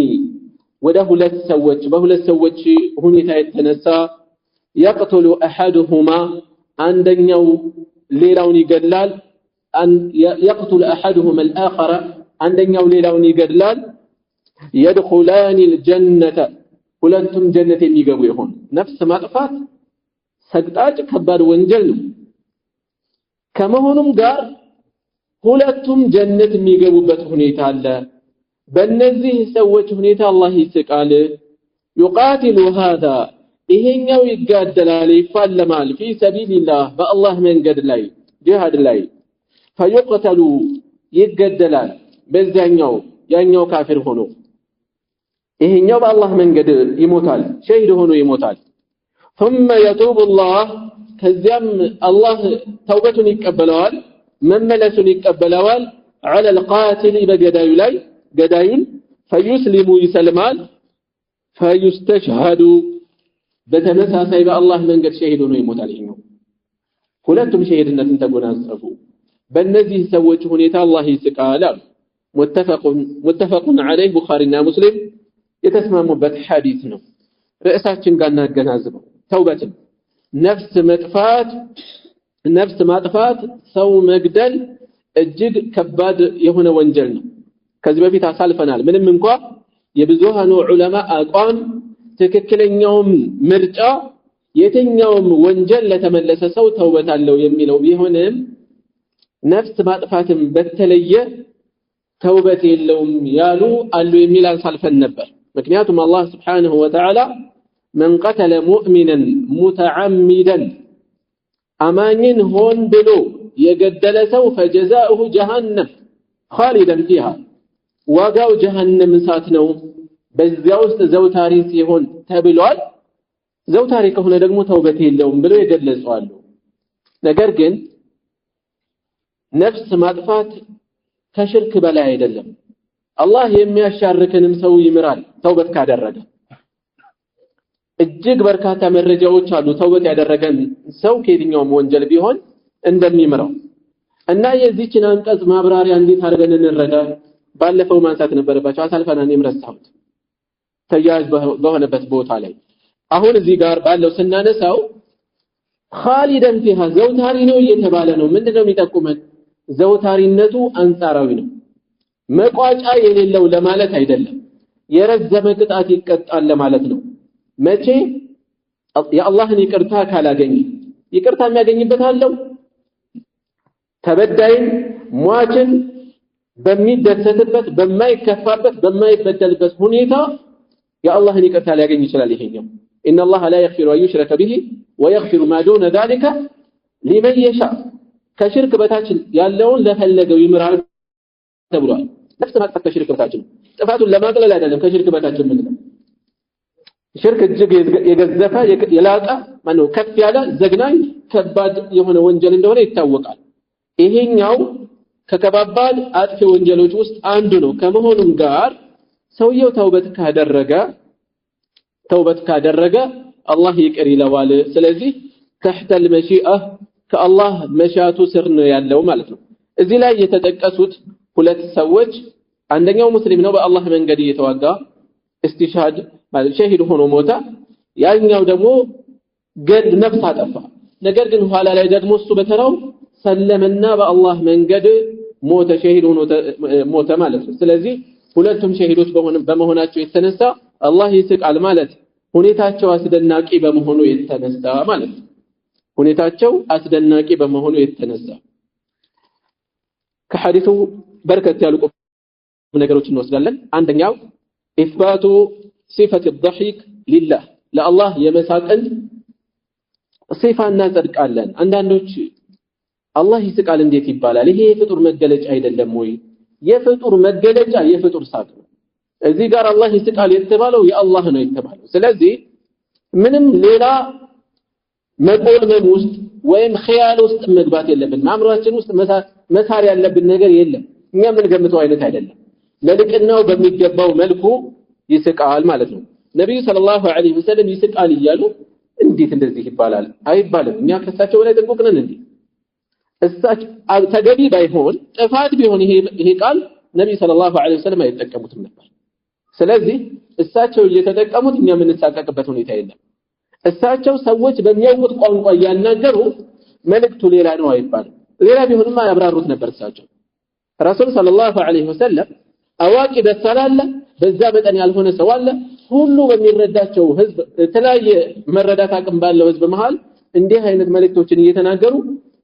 ወደ ሁለት ሰዎች በሁለት ሰዎች ሁኔታ የተነሳ يقتل احدهما አንደኛው ሌላውን ይገድላል يقتل احدهما الاخر አንደኛው ሌላውን ይገድላል يدخلان الجنه ሁለቱም ጀነት የሚገቡ ይሆን ነፍስ ማጥፋት ሰግጣጭ ከባድ ወንጀል ነው ከመሆኑም ጋር ሁለቱም ጀነት የሚገቡበት ሁኔታ አለ በእነዚህ ሰዎች ሁኔታ አላህ ይስቃል يقاتل هذا ይሄኛው ይጋደላል ይፋለማል في سبيل الله በአላህ መንገድ ላይ ጂሃድ ላይ فيقتل ይገደላል በዛኛው ያኛው ካፊር ሆኖ ይሄኛው በአላህ መንገድ ይሞታል ሸሂድ ሆኖ ይሞታል ثم يتوب الله ከዚያም አላህ ተውበቱን ይቀበለዋል መመለሱን ይቀበለዋል على القاتل በገዳዩ ላይ ገዳዩን فيسلم يسلمال فيستشهد በተመሳሳይ በአላህ መንገድ ሸሂድ ሆኖ ይሞታል ይሄኛው ሁለቱም ሸሂድነትን ተጎናጸፉ በእነዚህ ሰዎች ሁኔታ አላህ ይስቃል متفق عليه ቡኻሪና ሙስሊም የተስማሙበት ሐዲስ ነው ርዕሳችን ጋር እናገናዝበው ተውበትን ነፍስ ማጥፋት ሰው መግደል እጅግ ከባድ የሆነ ወንጀል ነው ከዚህ በፊት አሳልፈናል ምንም እንኳን የብዙሃኑ ዑለማ አቋም ትክክለኛውም ምርጫ የትኛውም ወንጀል ለተመለሰ ሰው ተውበት አለው የሚለው ቢሆንም ነፍስ ማጥፋትም በተለየ ተውበት የለውም ያሉ አሉ የሚል አሳልፈን ነበር ምክንያቱም አላህ Subhanahu Wa Ta'ala من قتل مؤمنا متعمدا አማኝን ሆን ብሎ የገደለ ሰው فجزاؤه جهنم خالدا فيها ዋጋው ጀሃነም እሳት ነው በዚያ ውስጥ ዘውታሪ ሲሆን ተብሏል ዘውታሪ ከሆነ ደግሞ ተውበት የለውም ብለው የገለጹአሉ ነገር ግን ነፍስ ማጥፋት ከሽርክ በላይ አይደለም አላህ የሚያሻርክንም ሰው ይምራል ተውበት ካደረገ እጅግ በርካታ መረጃዎች አሉ ተውበት ያደረገን ሰው ከየትኛውም ወንጀል ቢሆን እንደሚምራው እና የዚህችን አንቀጽ ማብራሪያ እንዴት አድርገን እንረዳ ባለፈው ማንሳት ነበረባቸው አሳልፈና እኔም ረሳሁት ተያያዥ በሆነበት ቦታ ላይ አሁን እዚህ ጋር ባለው ስናነሳው خالدን فيها ዘውታሪ ነው እየተባለ ነው ምንድነው የሚጠቁመን ዘውታሪነቱ አንጻራዊ ነው መቋጫ የሌለው ለማለት አይደለም የረዘመ ቅጣት ይቀጣል ለማለት ነው መቼ የአላህን ይቅርታ ካላገኘ ይቅርታ የሚያገኝበት አለው ተበዳይን ሟችን በሚደሰትበት በማይከፋበት በማይበደልበት ሁኔታ የአላህን ይቅርታ ሊያገኝ ይችላል ይሄኛው ان الله لا يغفر ان يشرك به ويغفر ما دون ذلك لمن يشاء ከሽርክ በታች ያለውን ለፈለገው ይምራል ተብሏል ነፍስ ማጥፋት ከሽርክ በታች ነው ጥፋቱን ለማቅለል አይደለም ከሽርክ በታች ምን ነው ሽርክ እጅግ የገዘፈ የላቀ ማነው ከፍ ያለ ዘግናኝ ከባድ የሆነ ወንጀል እንደሆነ ይታወቃል ይሄኛው ከከባባድ አጥፊ ወንጀሎች ውስጥ አንዱ ነው ከመሆኑም ጋር ሰውየው ተውበት ካደረገ አላህ ይቅር ይለዋል ስለዚህ تحت المشيئة ከአላህ መሻቱ ስር ነው ያለው ማለት ነው እዚህ ላይ የተጠቀሱት ሁለት ሰዎች አንደኛው ሙስሊም ነው በአላህ መንገድ እየተዋጋ استشهاد ማለት ሸሂድ ሆኖ ሞተ ያኛው ደግሞ ገድ ነፍስ አጠፋ ነገር ግን ኋላ ላይ ደግሞ እሱ በተራው ሰለመና በአላህ መንገድ ሞተ ሸሂድ ሆኖ ሞተ ማለት ነው ስለዚህ ሁለቱም ሸሂዶች በመሆናቸው የተነሳ አላህ ይስቃል ማለት ሁኔታቸው አስደናቂ በመሆኑ የተነሳ ማለት ነው ሁኔታቸው አስደናቂ በመሆኑ የተነሳ ከሐዲሱ በርከት ያሉ ነገሮች እንወስዳለን አንደኛው ኢስባቱ ሲፈት الضحك لله ለአላህ የመሳቅን ሲፋ እናጸድቃለን አንዳንዶች አላህ ይስቃል እንዴት ይባላል ይሄ የፍጡር መገለጫ አይደለም ወይ የፍጡር መገለጫ የፍጡር ሳቅ ነው እዚህ ጋር አላህ ይስቃል የተባለው የአላህ ነው የተባለው ስለዚህ ምንም ሌላ መቆልመም ውስጥ ወይም ኺያል ውስጥ መግባት የለብን ማምራችን ውስጥ መሳር ያለብን ነገር የለም እኛ ምን ገምተው አይነት አይደለም ለልቅናው በሚገባው መልኩ ይስቃል ማለት ነው ነብዩ ሰለላሁ ዐለይሂ ወሰለም ይስቃል እያሉ እንዴት እንደዚህ ይባላል? አይባልም። እኛ ከሳቸው ላይ ጥንቁቅ ነን እንዴ? እሳቸው ተገቢ ባይሆን ጥፋት ቢሆን ይሄ ቃል ነብዩ ሰለላሁ ዐለይሂ ወሰለም አይጠቀሙትም ነበር። ስለዚህ እሳቸው እየተጠቀሙት እኛ የምንሳቀቅበት ሁኔታ የለም። እሳቸው ሰዎች በሚያውቁት ቋንቋ እያናገሩ መልእክቱ ሌላ ነው አይባልም። ሌላ ቢሆንማ ያብራሩት ነበር እሳቸው። ረሱል ሰለላሁ ዐለይሂ ወሰለም አዋቂ በሰላለ በዛ መጠን ያልሆነ ሰው አለ ሁሉ በሚረዳቸው ህዝብ የተለያየ መረዳት አቅም ባለው ህዝብ መሃል እንዲህ አይነት መልእክቶችን እየተናገሩ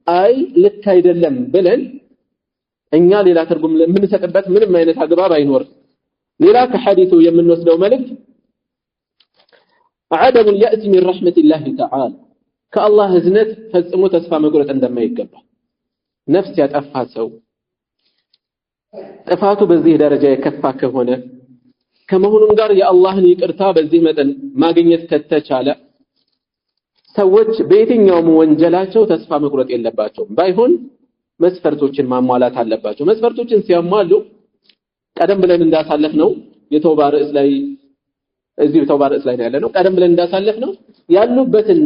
አይ ልክ አይደለም ብለን እኛ ሌላ ትርጉም የምንሰጥበት ምንም አይነት አግባብ አይኖርም። ሌላ ከሐዲሱ የምንወስደው መልእክት عدم اليأس من رحمة الله تعالى كالله هزنت فسمو تسفى مقرة عندما يقبل نفس يتأفى سو تفاتو بزيه درجة يكفاك هنا كما هو نمقار يا الله يقرتا بزيه مثلا ما قنيت كتشالة سوّج بيتين يوم وانجلاتشو تسفى مقرة إلا باتشو بايهون مسفرتوچن ማሟላት አለባቸው መስፈርቶችን ሲያሟሉ ቀደም ብለን እንዳሳለፍነው የተውባ ርዕስ ላይ እዚህ የተውባ ርዕስ ላይ ያለነው ቀደም ብለን እንዳሳለፍነው ያሉበትን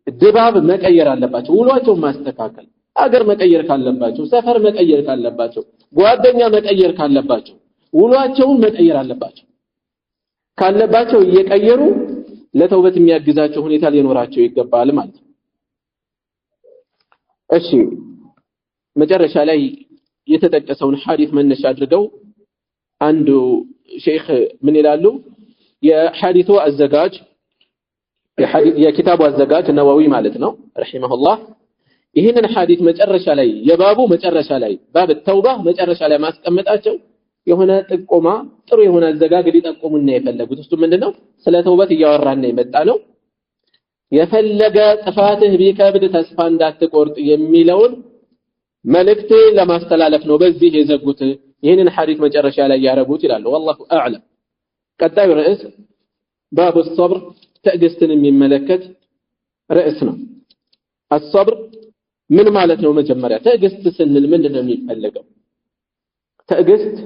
ድባብ መቀየር አለባቸው ውሏቸውን ማስተካከል አገር መቀየር ካለባቸው ሰፈር መቀየር ካለባቸው ጓደኛ መቀየር ካለባቸው ውሏቸውን መቀየር ካለባቸው እየቀየሩ ለተውበት የሚያግዛቸው ሁኔታ ሊኖራቸው ይገባል ማለት ነው። እሺ መጨረሻ ላይ የተጠቀሰውን ሐዲስ መነሻ አድርገው አንዱ ሼክ ምን ይላሉ? የሐዲሱ አዘጋጅ የኪታቡ አዘጋጅ ነዋዊ ማለት ነው ረሂመሁላህ ይህንን ሐዲስ መጨረሻ ላይ የባቡ መጨረሻ ላይ ባብ ተውባ መጨረሻ ላይ ማስቀመጣቸው የሆነ ጥቆማ ጥሩ የሆነ አዘጋግ ሊጠቁሙና የፈለጉት እሱ ምንድነው ስለ ተውበት እያወራን የመጣ ነው የፈለገ ጥፋትህ ቢከብድ ተስፋ እንዳትቆርጥ የሚለውን መልእክት ለማስተላለፍ ነው በዚህ የዘጉት ይህንን ሐዲስ መጨረሻ ላይ ያረጉት ይላሉ والله اعلم ቀጣዩ ርዕስ ባብ الصبر ትዕግስትን የሚመለከት ርዕስ ነው الصبر ምን ማለት ነው መጀመሪያ ትዕግስት ስንል ምንድነው የሚፈልገው ትዕግስት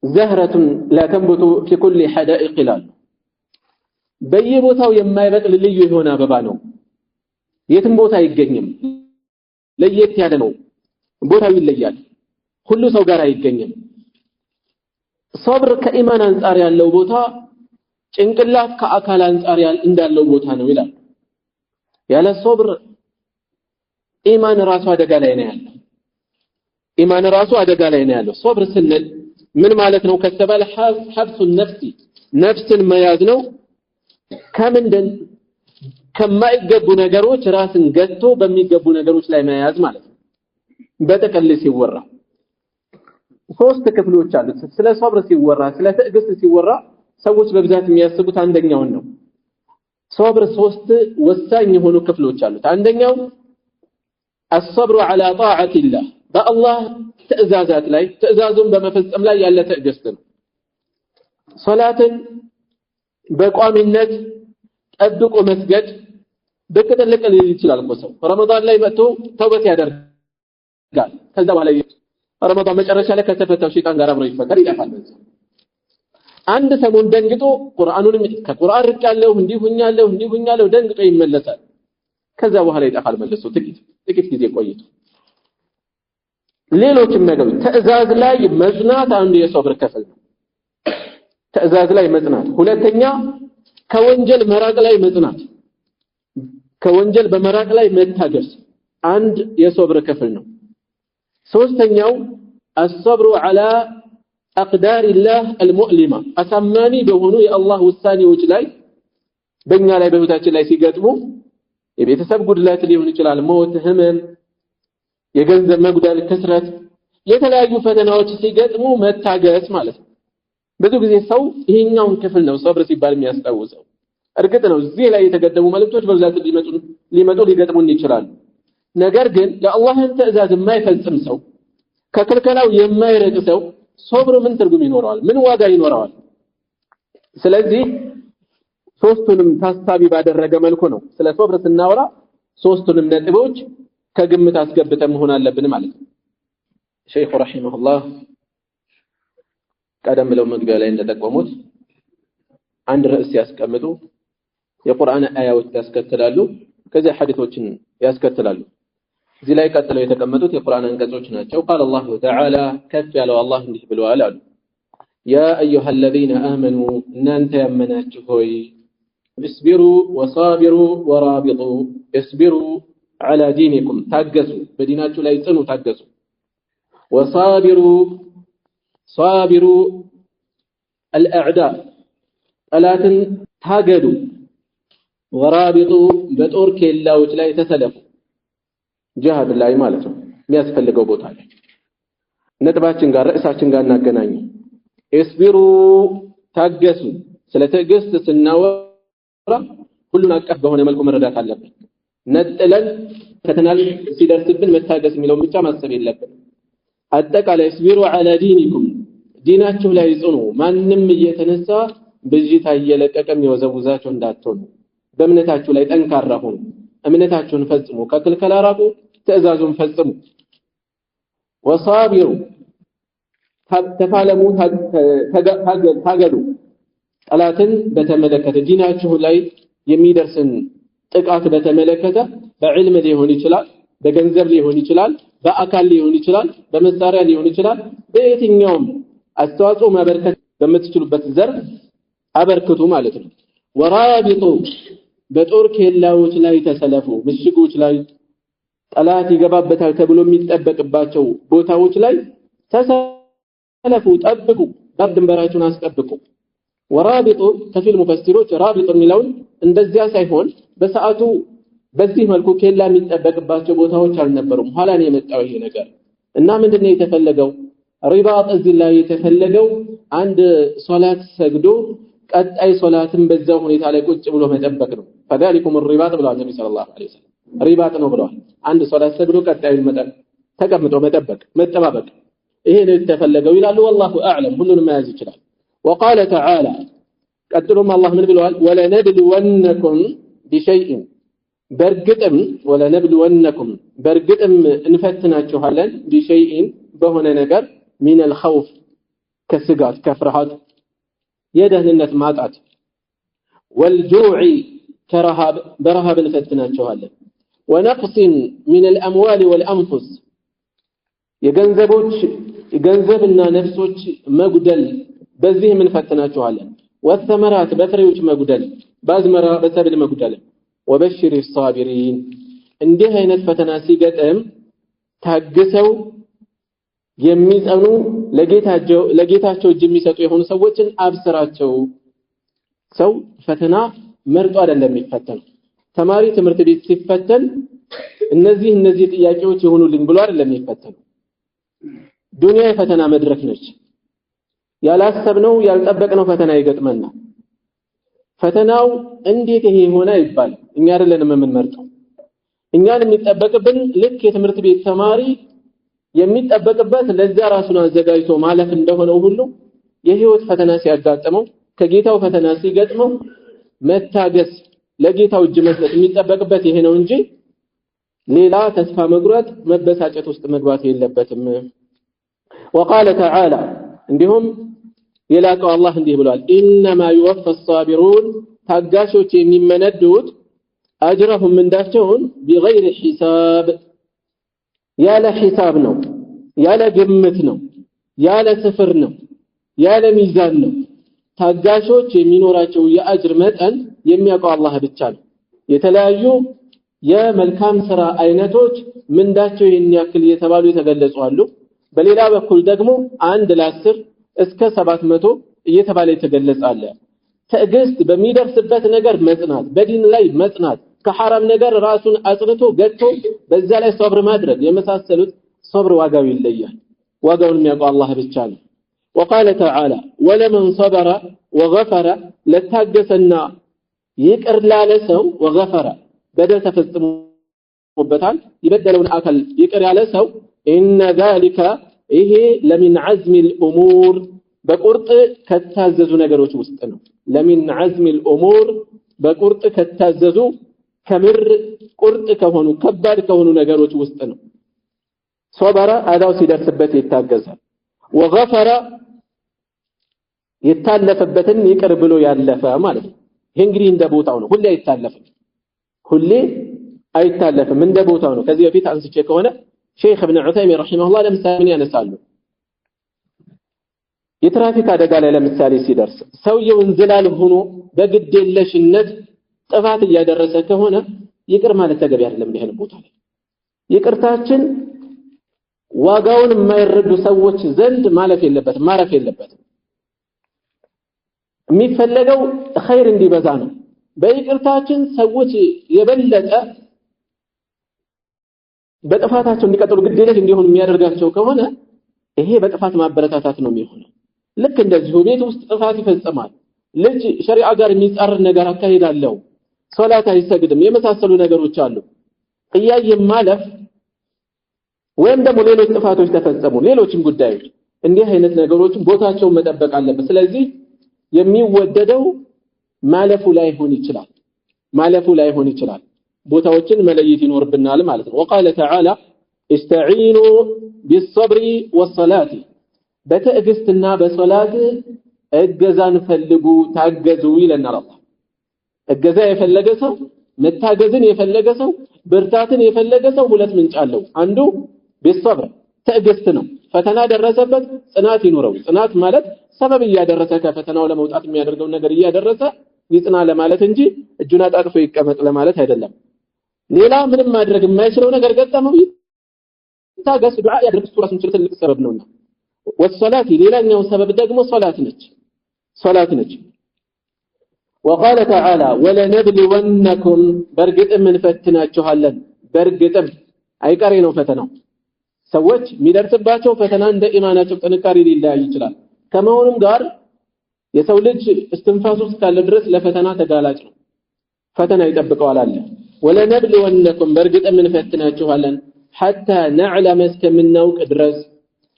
زهرة لا تنبت في كل حدائق الارض በየቦታው የማይበቅል ልዩ የሆነ አበባ ነው የትም ቦታ አይገኝም ለየት ያለ ነው ቦታው ይለያል ሁሉ ሰው ጋር አይገኝም ሶብር ከኢማን አንፃር ያለው ቦታ ጭንቅላት ከአካል አንፃር እንዳለው ቦታ ነው ይላል ያለ ሶብር ኢማን ራሱ አደጋ ላይ ነው ያለው ኢማን ራሱ አደጋ ላይ ነው ያለው ሶብር ስንል ምን ማለት ነው ከተባለ ሐብሱ ነፍስን መያዝ ነው ከምንድን ከማይገቡ ነገሮች ራስን ገጥቶ በሚገቡ ነገሮች ላይ መያዝ ማለት ነው በተቀል ሲወራ ሶስት ክፍሎች አሉት ስለ ሶብር ሲወራ ስለ ትዕግስት ሲወራ ሰዎች በብዛት የሚያስቡት አንደኛውን ነው ሶብር ሶስት ወሳኝ የሆኑ ክፍሎች አሉት አንደኛው الصبر على طاعة الله በአላህ ትእዛዛት ላይ ትእዛዙን በመፈጸም ላይ ያለ ትዕግስት ነው ሶላትን በቋሚነት ጠብቆ መስገድ በከተለቀ ሊል ይችላል ሰው ረመዳን ላይ መጥቶ ተውበት ያደርጋል ከዛ በኋላ ረመዳን መጨረሻ ላይ ከተፈታው ሸይጣን ጋር አብሮ ይፈጠር ይጣፋል አንድ ሰሞን ደንግጦ ቁርአኑንም ከቁርአን ርቃለሁ እንዲሁኛለሁ ደንግጦ ይመለሳል ከዛ በኋላ ይጣፋል መልሶ ጥቂት ጊዜ ቆይቶ ሌሎችም ነገሮች ትእዛዝ ላይ መጽናት አንዱ የሶብር ክፍል ነው ትእዛዝ ላይ መጽናት ሁለተኛ ከወንጀል መራቅ ላይ መጽናት ከወንጀል በመራቅ ላይ መታገስ አንድ የሶብር ክፍል ነው ሶስተኛው الصبر على اقدار الله المؤلمه አሳማኒ በሆኑ የአላህ ውሳኔዎች ላይ በእኛ ላይ በህይወታችን ላይ ሲገጥሙ የቤተሰብ ጉድለት ሊሆን ይችላል ሞት ህመም የገንዘብ መጉደል ክስረት የተለያዩ ፈተናዎች ሲገጥሙ መታገስ ማለት ነው ብዙ ጊዜ ሰው ይሄኛውን ክፍል ነው ሶብር ሲባል የሚያስታውሰው እርግጥ ነው እዚህ ላይ የተገደሙ መልእክቶች በብዛት ሊመጡ ሊገጥሙን ይችላሉ ነገር ግን የአላህን ትእዛዝ የማይፈጽም ሰው ከክልከላው የማይረቅ ሰው ሶብር ምን ትርጉም ይኖረዋል ምን ዋጋ ይኖረዋል ስለዚህ ሶስቱንም ታሳቢ ባደረገ መልኩ ነው ስለ ሶብር ስናወራ ሶስቱንም ነጥቦች ከግምት አስገብተን መሆን አለብን ማለት ነው ሼኹ ረሂመሁላህ ቀደም ብለው መግቢያ ላይ እንደተጠቆሙት አንድ ርዕስ ያስቀምጡ የቁርአን አያዎች ያስከትላሉ ከዚያ ሐዲሶችን ያስከትላሉ እዚህ ላይ ቀጥለው የተቀመጡት የቁርአን አንቀጾች ናቸው قال الله تعالى ከፍ ያለው አላህ እንዲህ ብለዋል አሉ يا ايها الذين امنوا እናንተ ያመናችሁ ሆይ اصبروا وصابروا ورابطوا اصبروا على دينكم ታገሱ በዲናችሁ ላይ ጽኑ ታገሱ وصابروا صابروا الاعداء ጠላትን ታገዱ ورابطوا በጦር ኬላዎች ላይ ተሰለፉ ጂሃድ ላይ ማለት ነው የሚያስፈልገው ቦታ ላይ ነጥባችን ጋር ርዕሳችን ጋር እናገናኝ اصبروا ታገሱ ስለ ትዕግስት ስናወራ ሁሉን አቀፍ በሆነ መልኩ መረዳት አለብን ነጥለን ከተናል ሲደርስብን መታገስ የሚለውን ብቻ ማሰብ የለብን አጠቃላይ اصبروا على دينكم ዲናችሁ ላይ ጽኑ ማንንም እየተነሳ በዚታ እየለቀቀም ይወዘውዛችሁ እንዳትሆኑ በእምነታችሁ ላይ ጠንካራ ሁኑ እምነታችሁን ፈጽሙ ከክልከላ ራቁ ትእዛዙን ፈጽሙ ወሳቢሩ ተፋለሙ ታገዱ ጠላትን በተመለከተ ዲናችሁ ላይ የሚደርስን ጥቃት በተመለከተ በዕልም ሊሆን ይችላል በገንዘብ ሊሆን ይችላል በአካል ሊሆን ይችላል በመሳሪያ ሊሆን ይችላል በየትኛውም አስተዋጽኦ ማበርከት በምትችሉበት ዘርፍ አበርክቱ ማለት ነው ወራቢጡ በጦር ኬላዎች ላይ ተሰለፉ ምሽጎች ላይ ጠላት ይገባበታል ተብሎ የሚጠበቅባቸው ቦታዎች ላይ ተሰለፉ ጠብቁ ድንበራችሁን አስጠብቁ ወራቢጡ ከፊል ሙፈሲሮች ራቢጥ የሚለውን እንደዚያ ሳይሆን በሰዓቱ በዚህ መልኩ ኬላ የሚጠበቅባቸው ቦታዎች አልነበሩም ኋላ ነው የመጣው ይሄ ነገር እና ምንድነው የተፈለገው ሪባጥ እዚህ ላይ የተፈለገው አንድ ሶላት ሰግዶ ቀጣይ ሶላትን በዛው ሁኔታ ላይ ቁጭ ብሎ መጠበቅ ነው فذلكم الرباط ብለዋል ነብዩ ሰለላሁ ዐለይሂ ወሰለም ሪባጥ ነው ብለዋል አንድ ሶላት ሰግዶ ቀጣዩን ተቀምጦ መጠበቅ መጠባበቅ ይሄ ነው የተፈለገው ይላሉ والله اعلم ሁሉንም መያዝ ይችላል وقال تعالى ቀጥሎም አላህ ምን ብለዋል ولنبلونكم بشيء በርግጥም ولنبلونكم በርግጥም እንፈትናችኋለን بشيء በሆነ ነገር من الخوف ከስጋት ከፍርሃት የደህንነት ማጣት والجوع كرهاب برهاب እንፈትናችኋለን ونقص من الاموال والانفس የገንዘቦች ገንዘብና ነፍሶች መጉደል በዚህ እንፈትናችኋለን والثمرات በፍሬዎች መጉደል ባዝመራ በሰብል መጉደል وبشر الصابرين እንዲህ አይነት ፈተና ሲገጥም ታግሰው የሚጸኑ ለጌታቸው እጅ የሚሰጡ የሆኑ ሰዎችን አብስራቸው ሰው ፈተና መርጦ አይደለም የሚፈተነው ተማሪ ትምህርት ቤት ሲፈተን እነዚህ ጥያቄዎች ይሆኑልኝ ብሎ አይደለም የሚፈተነው ዱንያ የፈተና መድረክ ነች ያላሰብነው ያልጠበቅነው ፈተና ይገጥመና ፈተናው እንዴት ይሄ ሆነ ይባል እኛ አይደለንም የምንመርጠው እኛን የሚጠበቅብን ልክ የትምህርት ቤት ተማሪ የሚጠበቅበት ለዛ ራሱን አዘጋጅቶ ማለፍ እንደሆነው ሁሉ የህይወት ፈተና ሲያጋጥመው ከጌታው ፈተና ሲገጥመው መታገስ ለጌታው እጅ መስጠት የሚጠበቅበት ይሄ ነው እንጂ ሌላ ተስፋ መቁረጥ መበሳጨት ውስጥ መግባት የለበትም وقال تعالى እንዲሁም የላቀው አላህ እንዲህ ብሏል انما يوفى الصابرون ታጋሾች የሚመነዱት አጅረሁም እንዳቸውን بغير حساب ያለ ሒሳብ ነው ያለ ግምት ነው ያለ ስፍር ነው ያለ ሚዛን ነው ታጋሾች የሚኖራቸው የአጅር መጠን የሚያውቀው አላህ ብቻ ነው የተለያዩ የመልካም ሥራ አይነቶች ምንዳቸው ይህን ያክል የተባሉ የተገለጹ አሉ በሌላ በኩል ደግሞ 1 ለ10 እስከ 700 እየተባለ የተገለጸ አለ ትዕግስት በሚደርስበት ነገር መጽናት በዲን ላይ መጽናት ከሐራም ነገር ራሱን አጽርቶ ገጥቶ በዛ ላይ ሶብር ማድረግ የመሳሰሉት ሶብር ዋጋው ይለያል ዋጋውን የሚያውቀው አላህ ብቻ ነው وقال تعالى ولمن صبر وغفر لتاجسنا ይቅር ላለ ሰው وغفر በደል ተፈጽሞበታል ይበደለውን አካል ይቅር ያለ ሰው ان ذلك ይሄ ለምን عزم الامور በቁርጥ ከታዘዙ ነገሮች ውስጥ ነው ለምን عزم الامور በቁርጥ ከታዘዙ ከምር ቁርጥ ከሆኑ ከባድ ከሆኑ ነገሮች ውስጥ ነው ሶበራ አዳው ሲደርስበት ይታገዛል وغفر የታለፈበትን ይቅር ብሎ ያለፈ ማለት ነው። ይሄ እንግዲህ እንደ ቦታው ነው። ሁሌ አይታለፍም እንደ ቦታው ነው። ከዚህ በፊት አንስቼ ከሆነ ሼክ ኢብኑ ዑሰይሚን ረሂመሁላህ ለምሳሌ ምን ያነሳሉ? የትራፊክ አደጋ ላይ ለምሳሌ ሲደርስ ሰውየው እንዝላል ሆኖ በግዴለሽነት ጥፋት እያደረሰ ከሆነ ይቅር ማለት ተገቢ አይደለም። ይሄን ቦታ ላይ ይቅርታችን ዋጋውን የማይረዱ ሰዎች ዘንድ ማረፍ የለበትም። የሚፈለገው ኸይር እንዲበዛ ነው። በይቅርታችን ሰዎች የበለጠ በጥፋታቸው እንዲቀጥሉ ግዴለሽ እንዲሆኑ የሚያደርጋቸው ከሆነ ይሄ በጥፋት ማበረታታት ነው የሚሆነው። ልክ እንደዚሁ ቤት ውስጥ ጥፋት ይፈጽማል፣ ልጅ ሸሪዓ ጋር የሚጻረር ነገር አካሄዳለሁ፣ ሶላት አይሰግድም፣ የመሳሰሉ ነገሮች አሉ። እያየን ማለፍ ወይም ደግሞ ሌሎች ጥፋቶች ተፈጸሙ፣ ሌሎችም ጉዳዮች እንዲህ አይነት ነገሮችን ቦታቸውን መጠበቅ አለበት። ስለዚህ የሚወደደው ማለፉ ላይሆን ይችላል። ቦታዎችን መለየት ይኖርብናል ማለት ነው። وقال تعالى استعينوا بالصبر والصلاة በትዕግስትና በሶላት እገዛን ፈልጉ ታገዙ ይለናል አላህ። እገዛ የፈለገ ሰው መታገዝን የፈለገ ሰው ብርታትን የፈለገ ሰው ሁለት ምንጭ አለው። አንዱ بالصبر ትዕግስት ነው። ፈተና ደረሰበት ጽናት ይኖረው። ጽናት ማለት ሰበብ እያደረሰ ከፈተናው ለመውጣት የሚያደርገው ነገር እያደረሰ ይጽና ለማለት እንጂ እጁን አጣጥፎ ይቀመጥ ለማለት አይደለም። ሌላ ምንም ማድረግ የማይችለው ነገር ገጠመው ታገስ ዱዓ ያድርግ ራሱን ችል ትልቅ ሰበብ ነውና والصلاه ሌላኛው ሰበብ ደግሞ ሶላት ነች። وقال تعالى ولنبلونكم በርግጥም እንፈትናችኋለን። በርግጥም አይቀሬ ነው ፈተናው። ሰዎች የሚደርስባቸው ፈተና እንደ ኢማናቸው ጥንካሬ ሊለያይ ይችላል። ከመሆኑም ጋር የሰው ልጅ እስትንፋሱ እስካለ ድረስ ለፈተና ተጋላጭ ነው። ፈተና ይጠብቀዋል አለ። ወለነብልወነኩም በርግጥም እንፈትናችኋለን حتى نعلم እስከምናውቅ ድረስ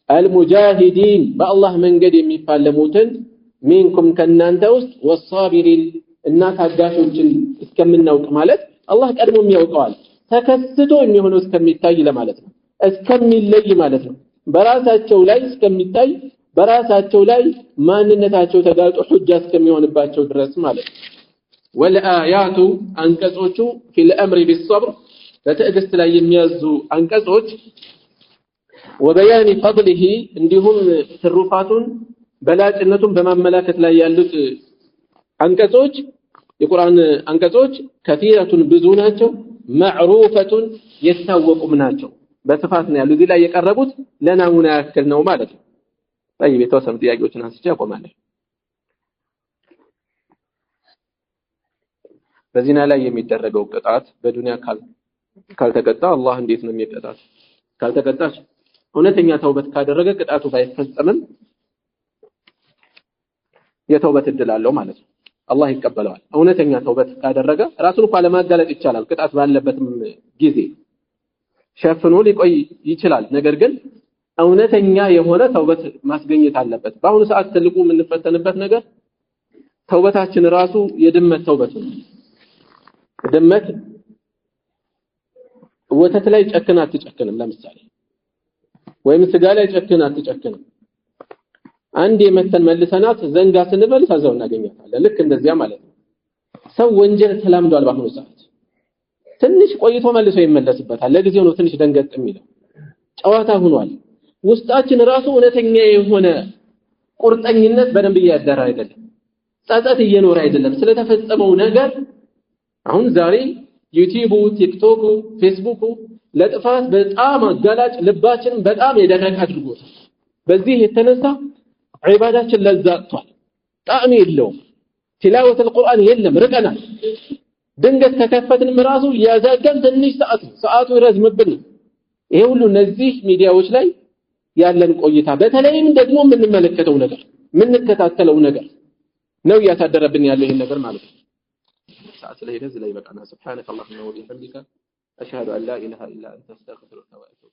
المجاهدين በአላህ መንገድ የሚፋለሙትን ሚንኩም ከናንተ ውስጥ والصابرين እና ታጋሾችን እስከምናውቅ ማለት አላህ ቀድሞም ያውቀዋል። ተከስቶ የሚሆነው እስከሚታይ ለማለት ነው። እስከሚለይ ማለት ነው። በራሳቸው ላይ እስከሚታይ በራሳቸው ላይ ማንነታቸው ተጋልጦ ሁጃ እስከሚሆንባቸው ድረስ ማለት ነው። ወልአያቱ አንቀጾቹ ፊል አምሪ ቢስሰብር በትዕግስት ላይ የሚያዙ አንቀጾች ወበያን ፈضله እንዲሁም ትሩፋቱን በላጭነቱን በማመላከት ላይ ያሉት አንቀጾች የቁርአን አንቀጾች ከቲረቱን ብዙ ናቸው። ማዕሩፈቱን የታወቁም ናቸው። በስፋት ነው ያሉት። እዚህ ላይ የቀረቡት ለናሙና ያክል ነው ማለት ነው። طيب የተወሰኑ ጥያቄዎችን አንስቼ አቆማለሁ። በዚና ላይ የሚደረገው ቅጣት በዱንያ ካልተቀጣ አላህ እንዴት ነው የሚቀጣት? ካልተቀጣች እውነተኛ ተውበት ካደረገ ቅጣቱ ባይፈጸምም የተውበት እድል አለው ማለት ነው። አላህ ይቀበለዋል። እውነተኛ ተውበት ካደረገ ራሱን እንኳን ለማጋለጥ ይቻላል። ቅጣት ባለበትም ጊዜ ሸፍኖ ሊቆይ ይችላል። ነገር ግን እውነተኛ የሆነ ተውበት ማስገኘት አለበት። በአሁኑ ሰዓት ትልቁ የምንፈተንበት ነገር ተውበታችን ራሱ የድመት ተውበት ነው። ድመት ወተት ላይ ጨክና አትጨክንም ለምሳሌ፣ ወይም ስጋ ላይ ጨክና አትጨክንም። አንድ የመተን መልሰናት ዘንጋ ስንበል ሳዛው እናገኛታለን። ልክ እንደዚያ ማለት ነው። ሰው ወንጀል ተላምዷል። በአሁኑ ሰዓት ትንሽ ቆይቶ መልሶ ይመለስበታል። ለጊዜው ነው ትንሽ ደንገጥ የሚለው፣ ጨዋታ ሆኗል። ውስጣችን ራሱ እውነተኛ የሆነ ቁርጠኝነት በደንብ እያደረ አይደለም። ጸጸት እየኖረ አይደለም ስለተፈጸመው ነገር። አሁን ዛሬ ዩቲዩቡ፣ ቲክቶኩ፣ ፌስቡኩ ለጥፋት በጣም አጋላጭ ልባችን በጣም የደረቀ አድርጎታል። በዚህ የተነሳ ዒባዳችን ለዛ አጥቷል፣ ጣዕም የለውም። ቲላወተል ቁርአን የለም፣ ርቀናል። ድንገት ከከፈትንም ራሱ ያዛጋን ትንሽ ሰዓቱ ይረዝምብን። ይሄ ሁሉ እነዚህ ሚዲያዎች ላይ ያለን ቆይታ በተለይም ደግሞ የምንመለከተው ነገር የምንከታተለው ነገር ነው ያሳደረብን ያለው ይሄን ነገር ማለት ነው። ሰዓት ላይ ሄደ ዝላይ በቃና ሱብሃነከ አላሁመ ወቢሐምዲከ አሽሀዱ አን ላ ኢላሃ ኢላ አንተ አስተግፊሩከ ወአቱቡ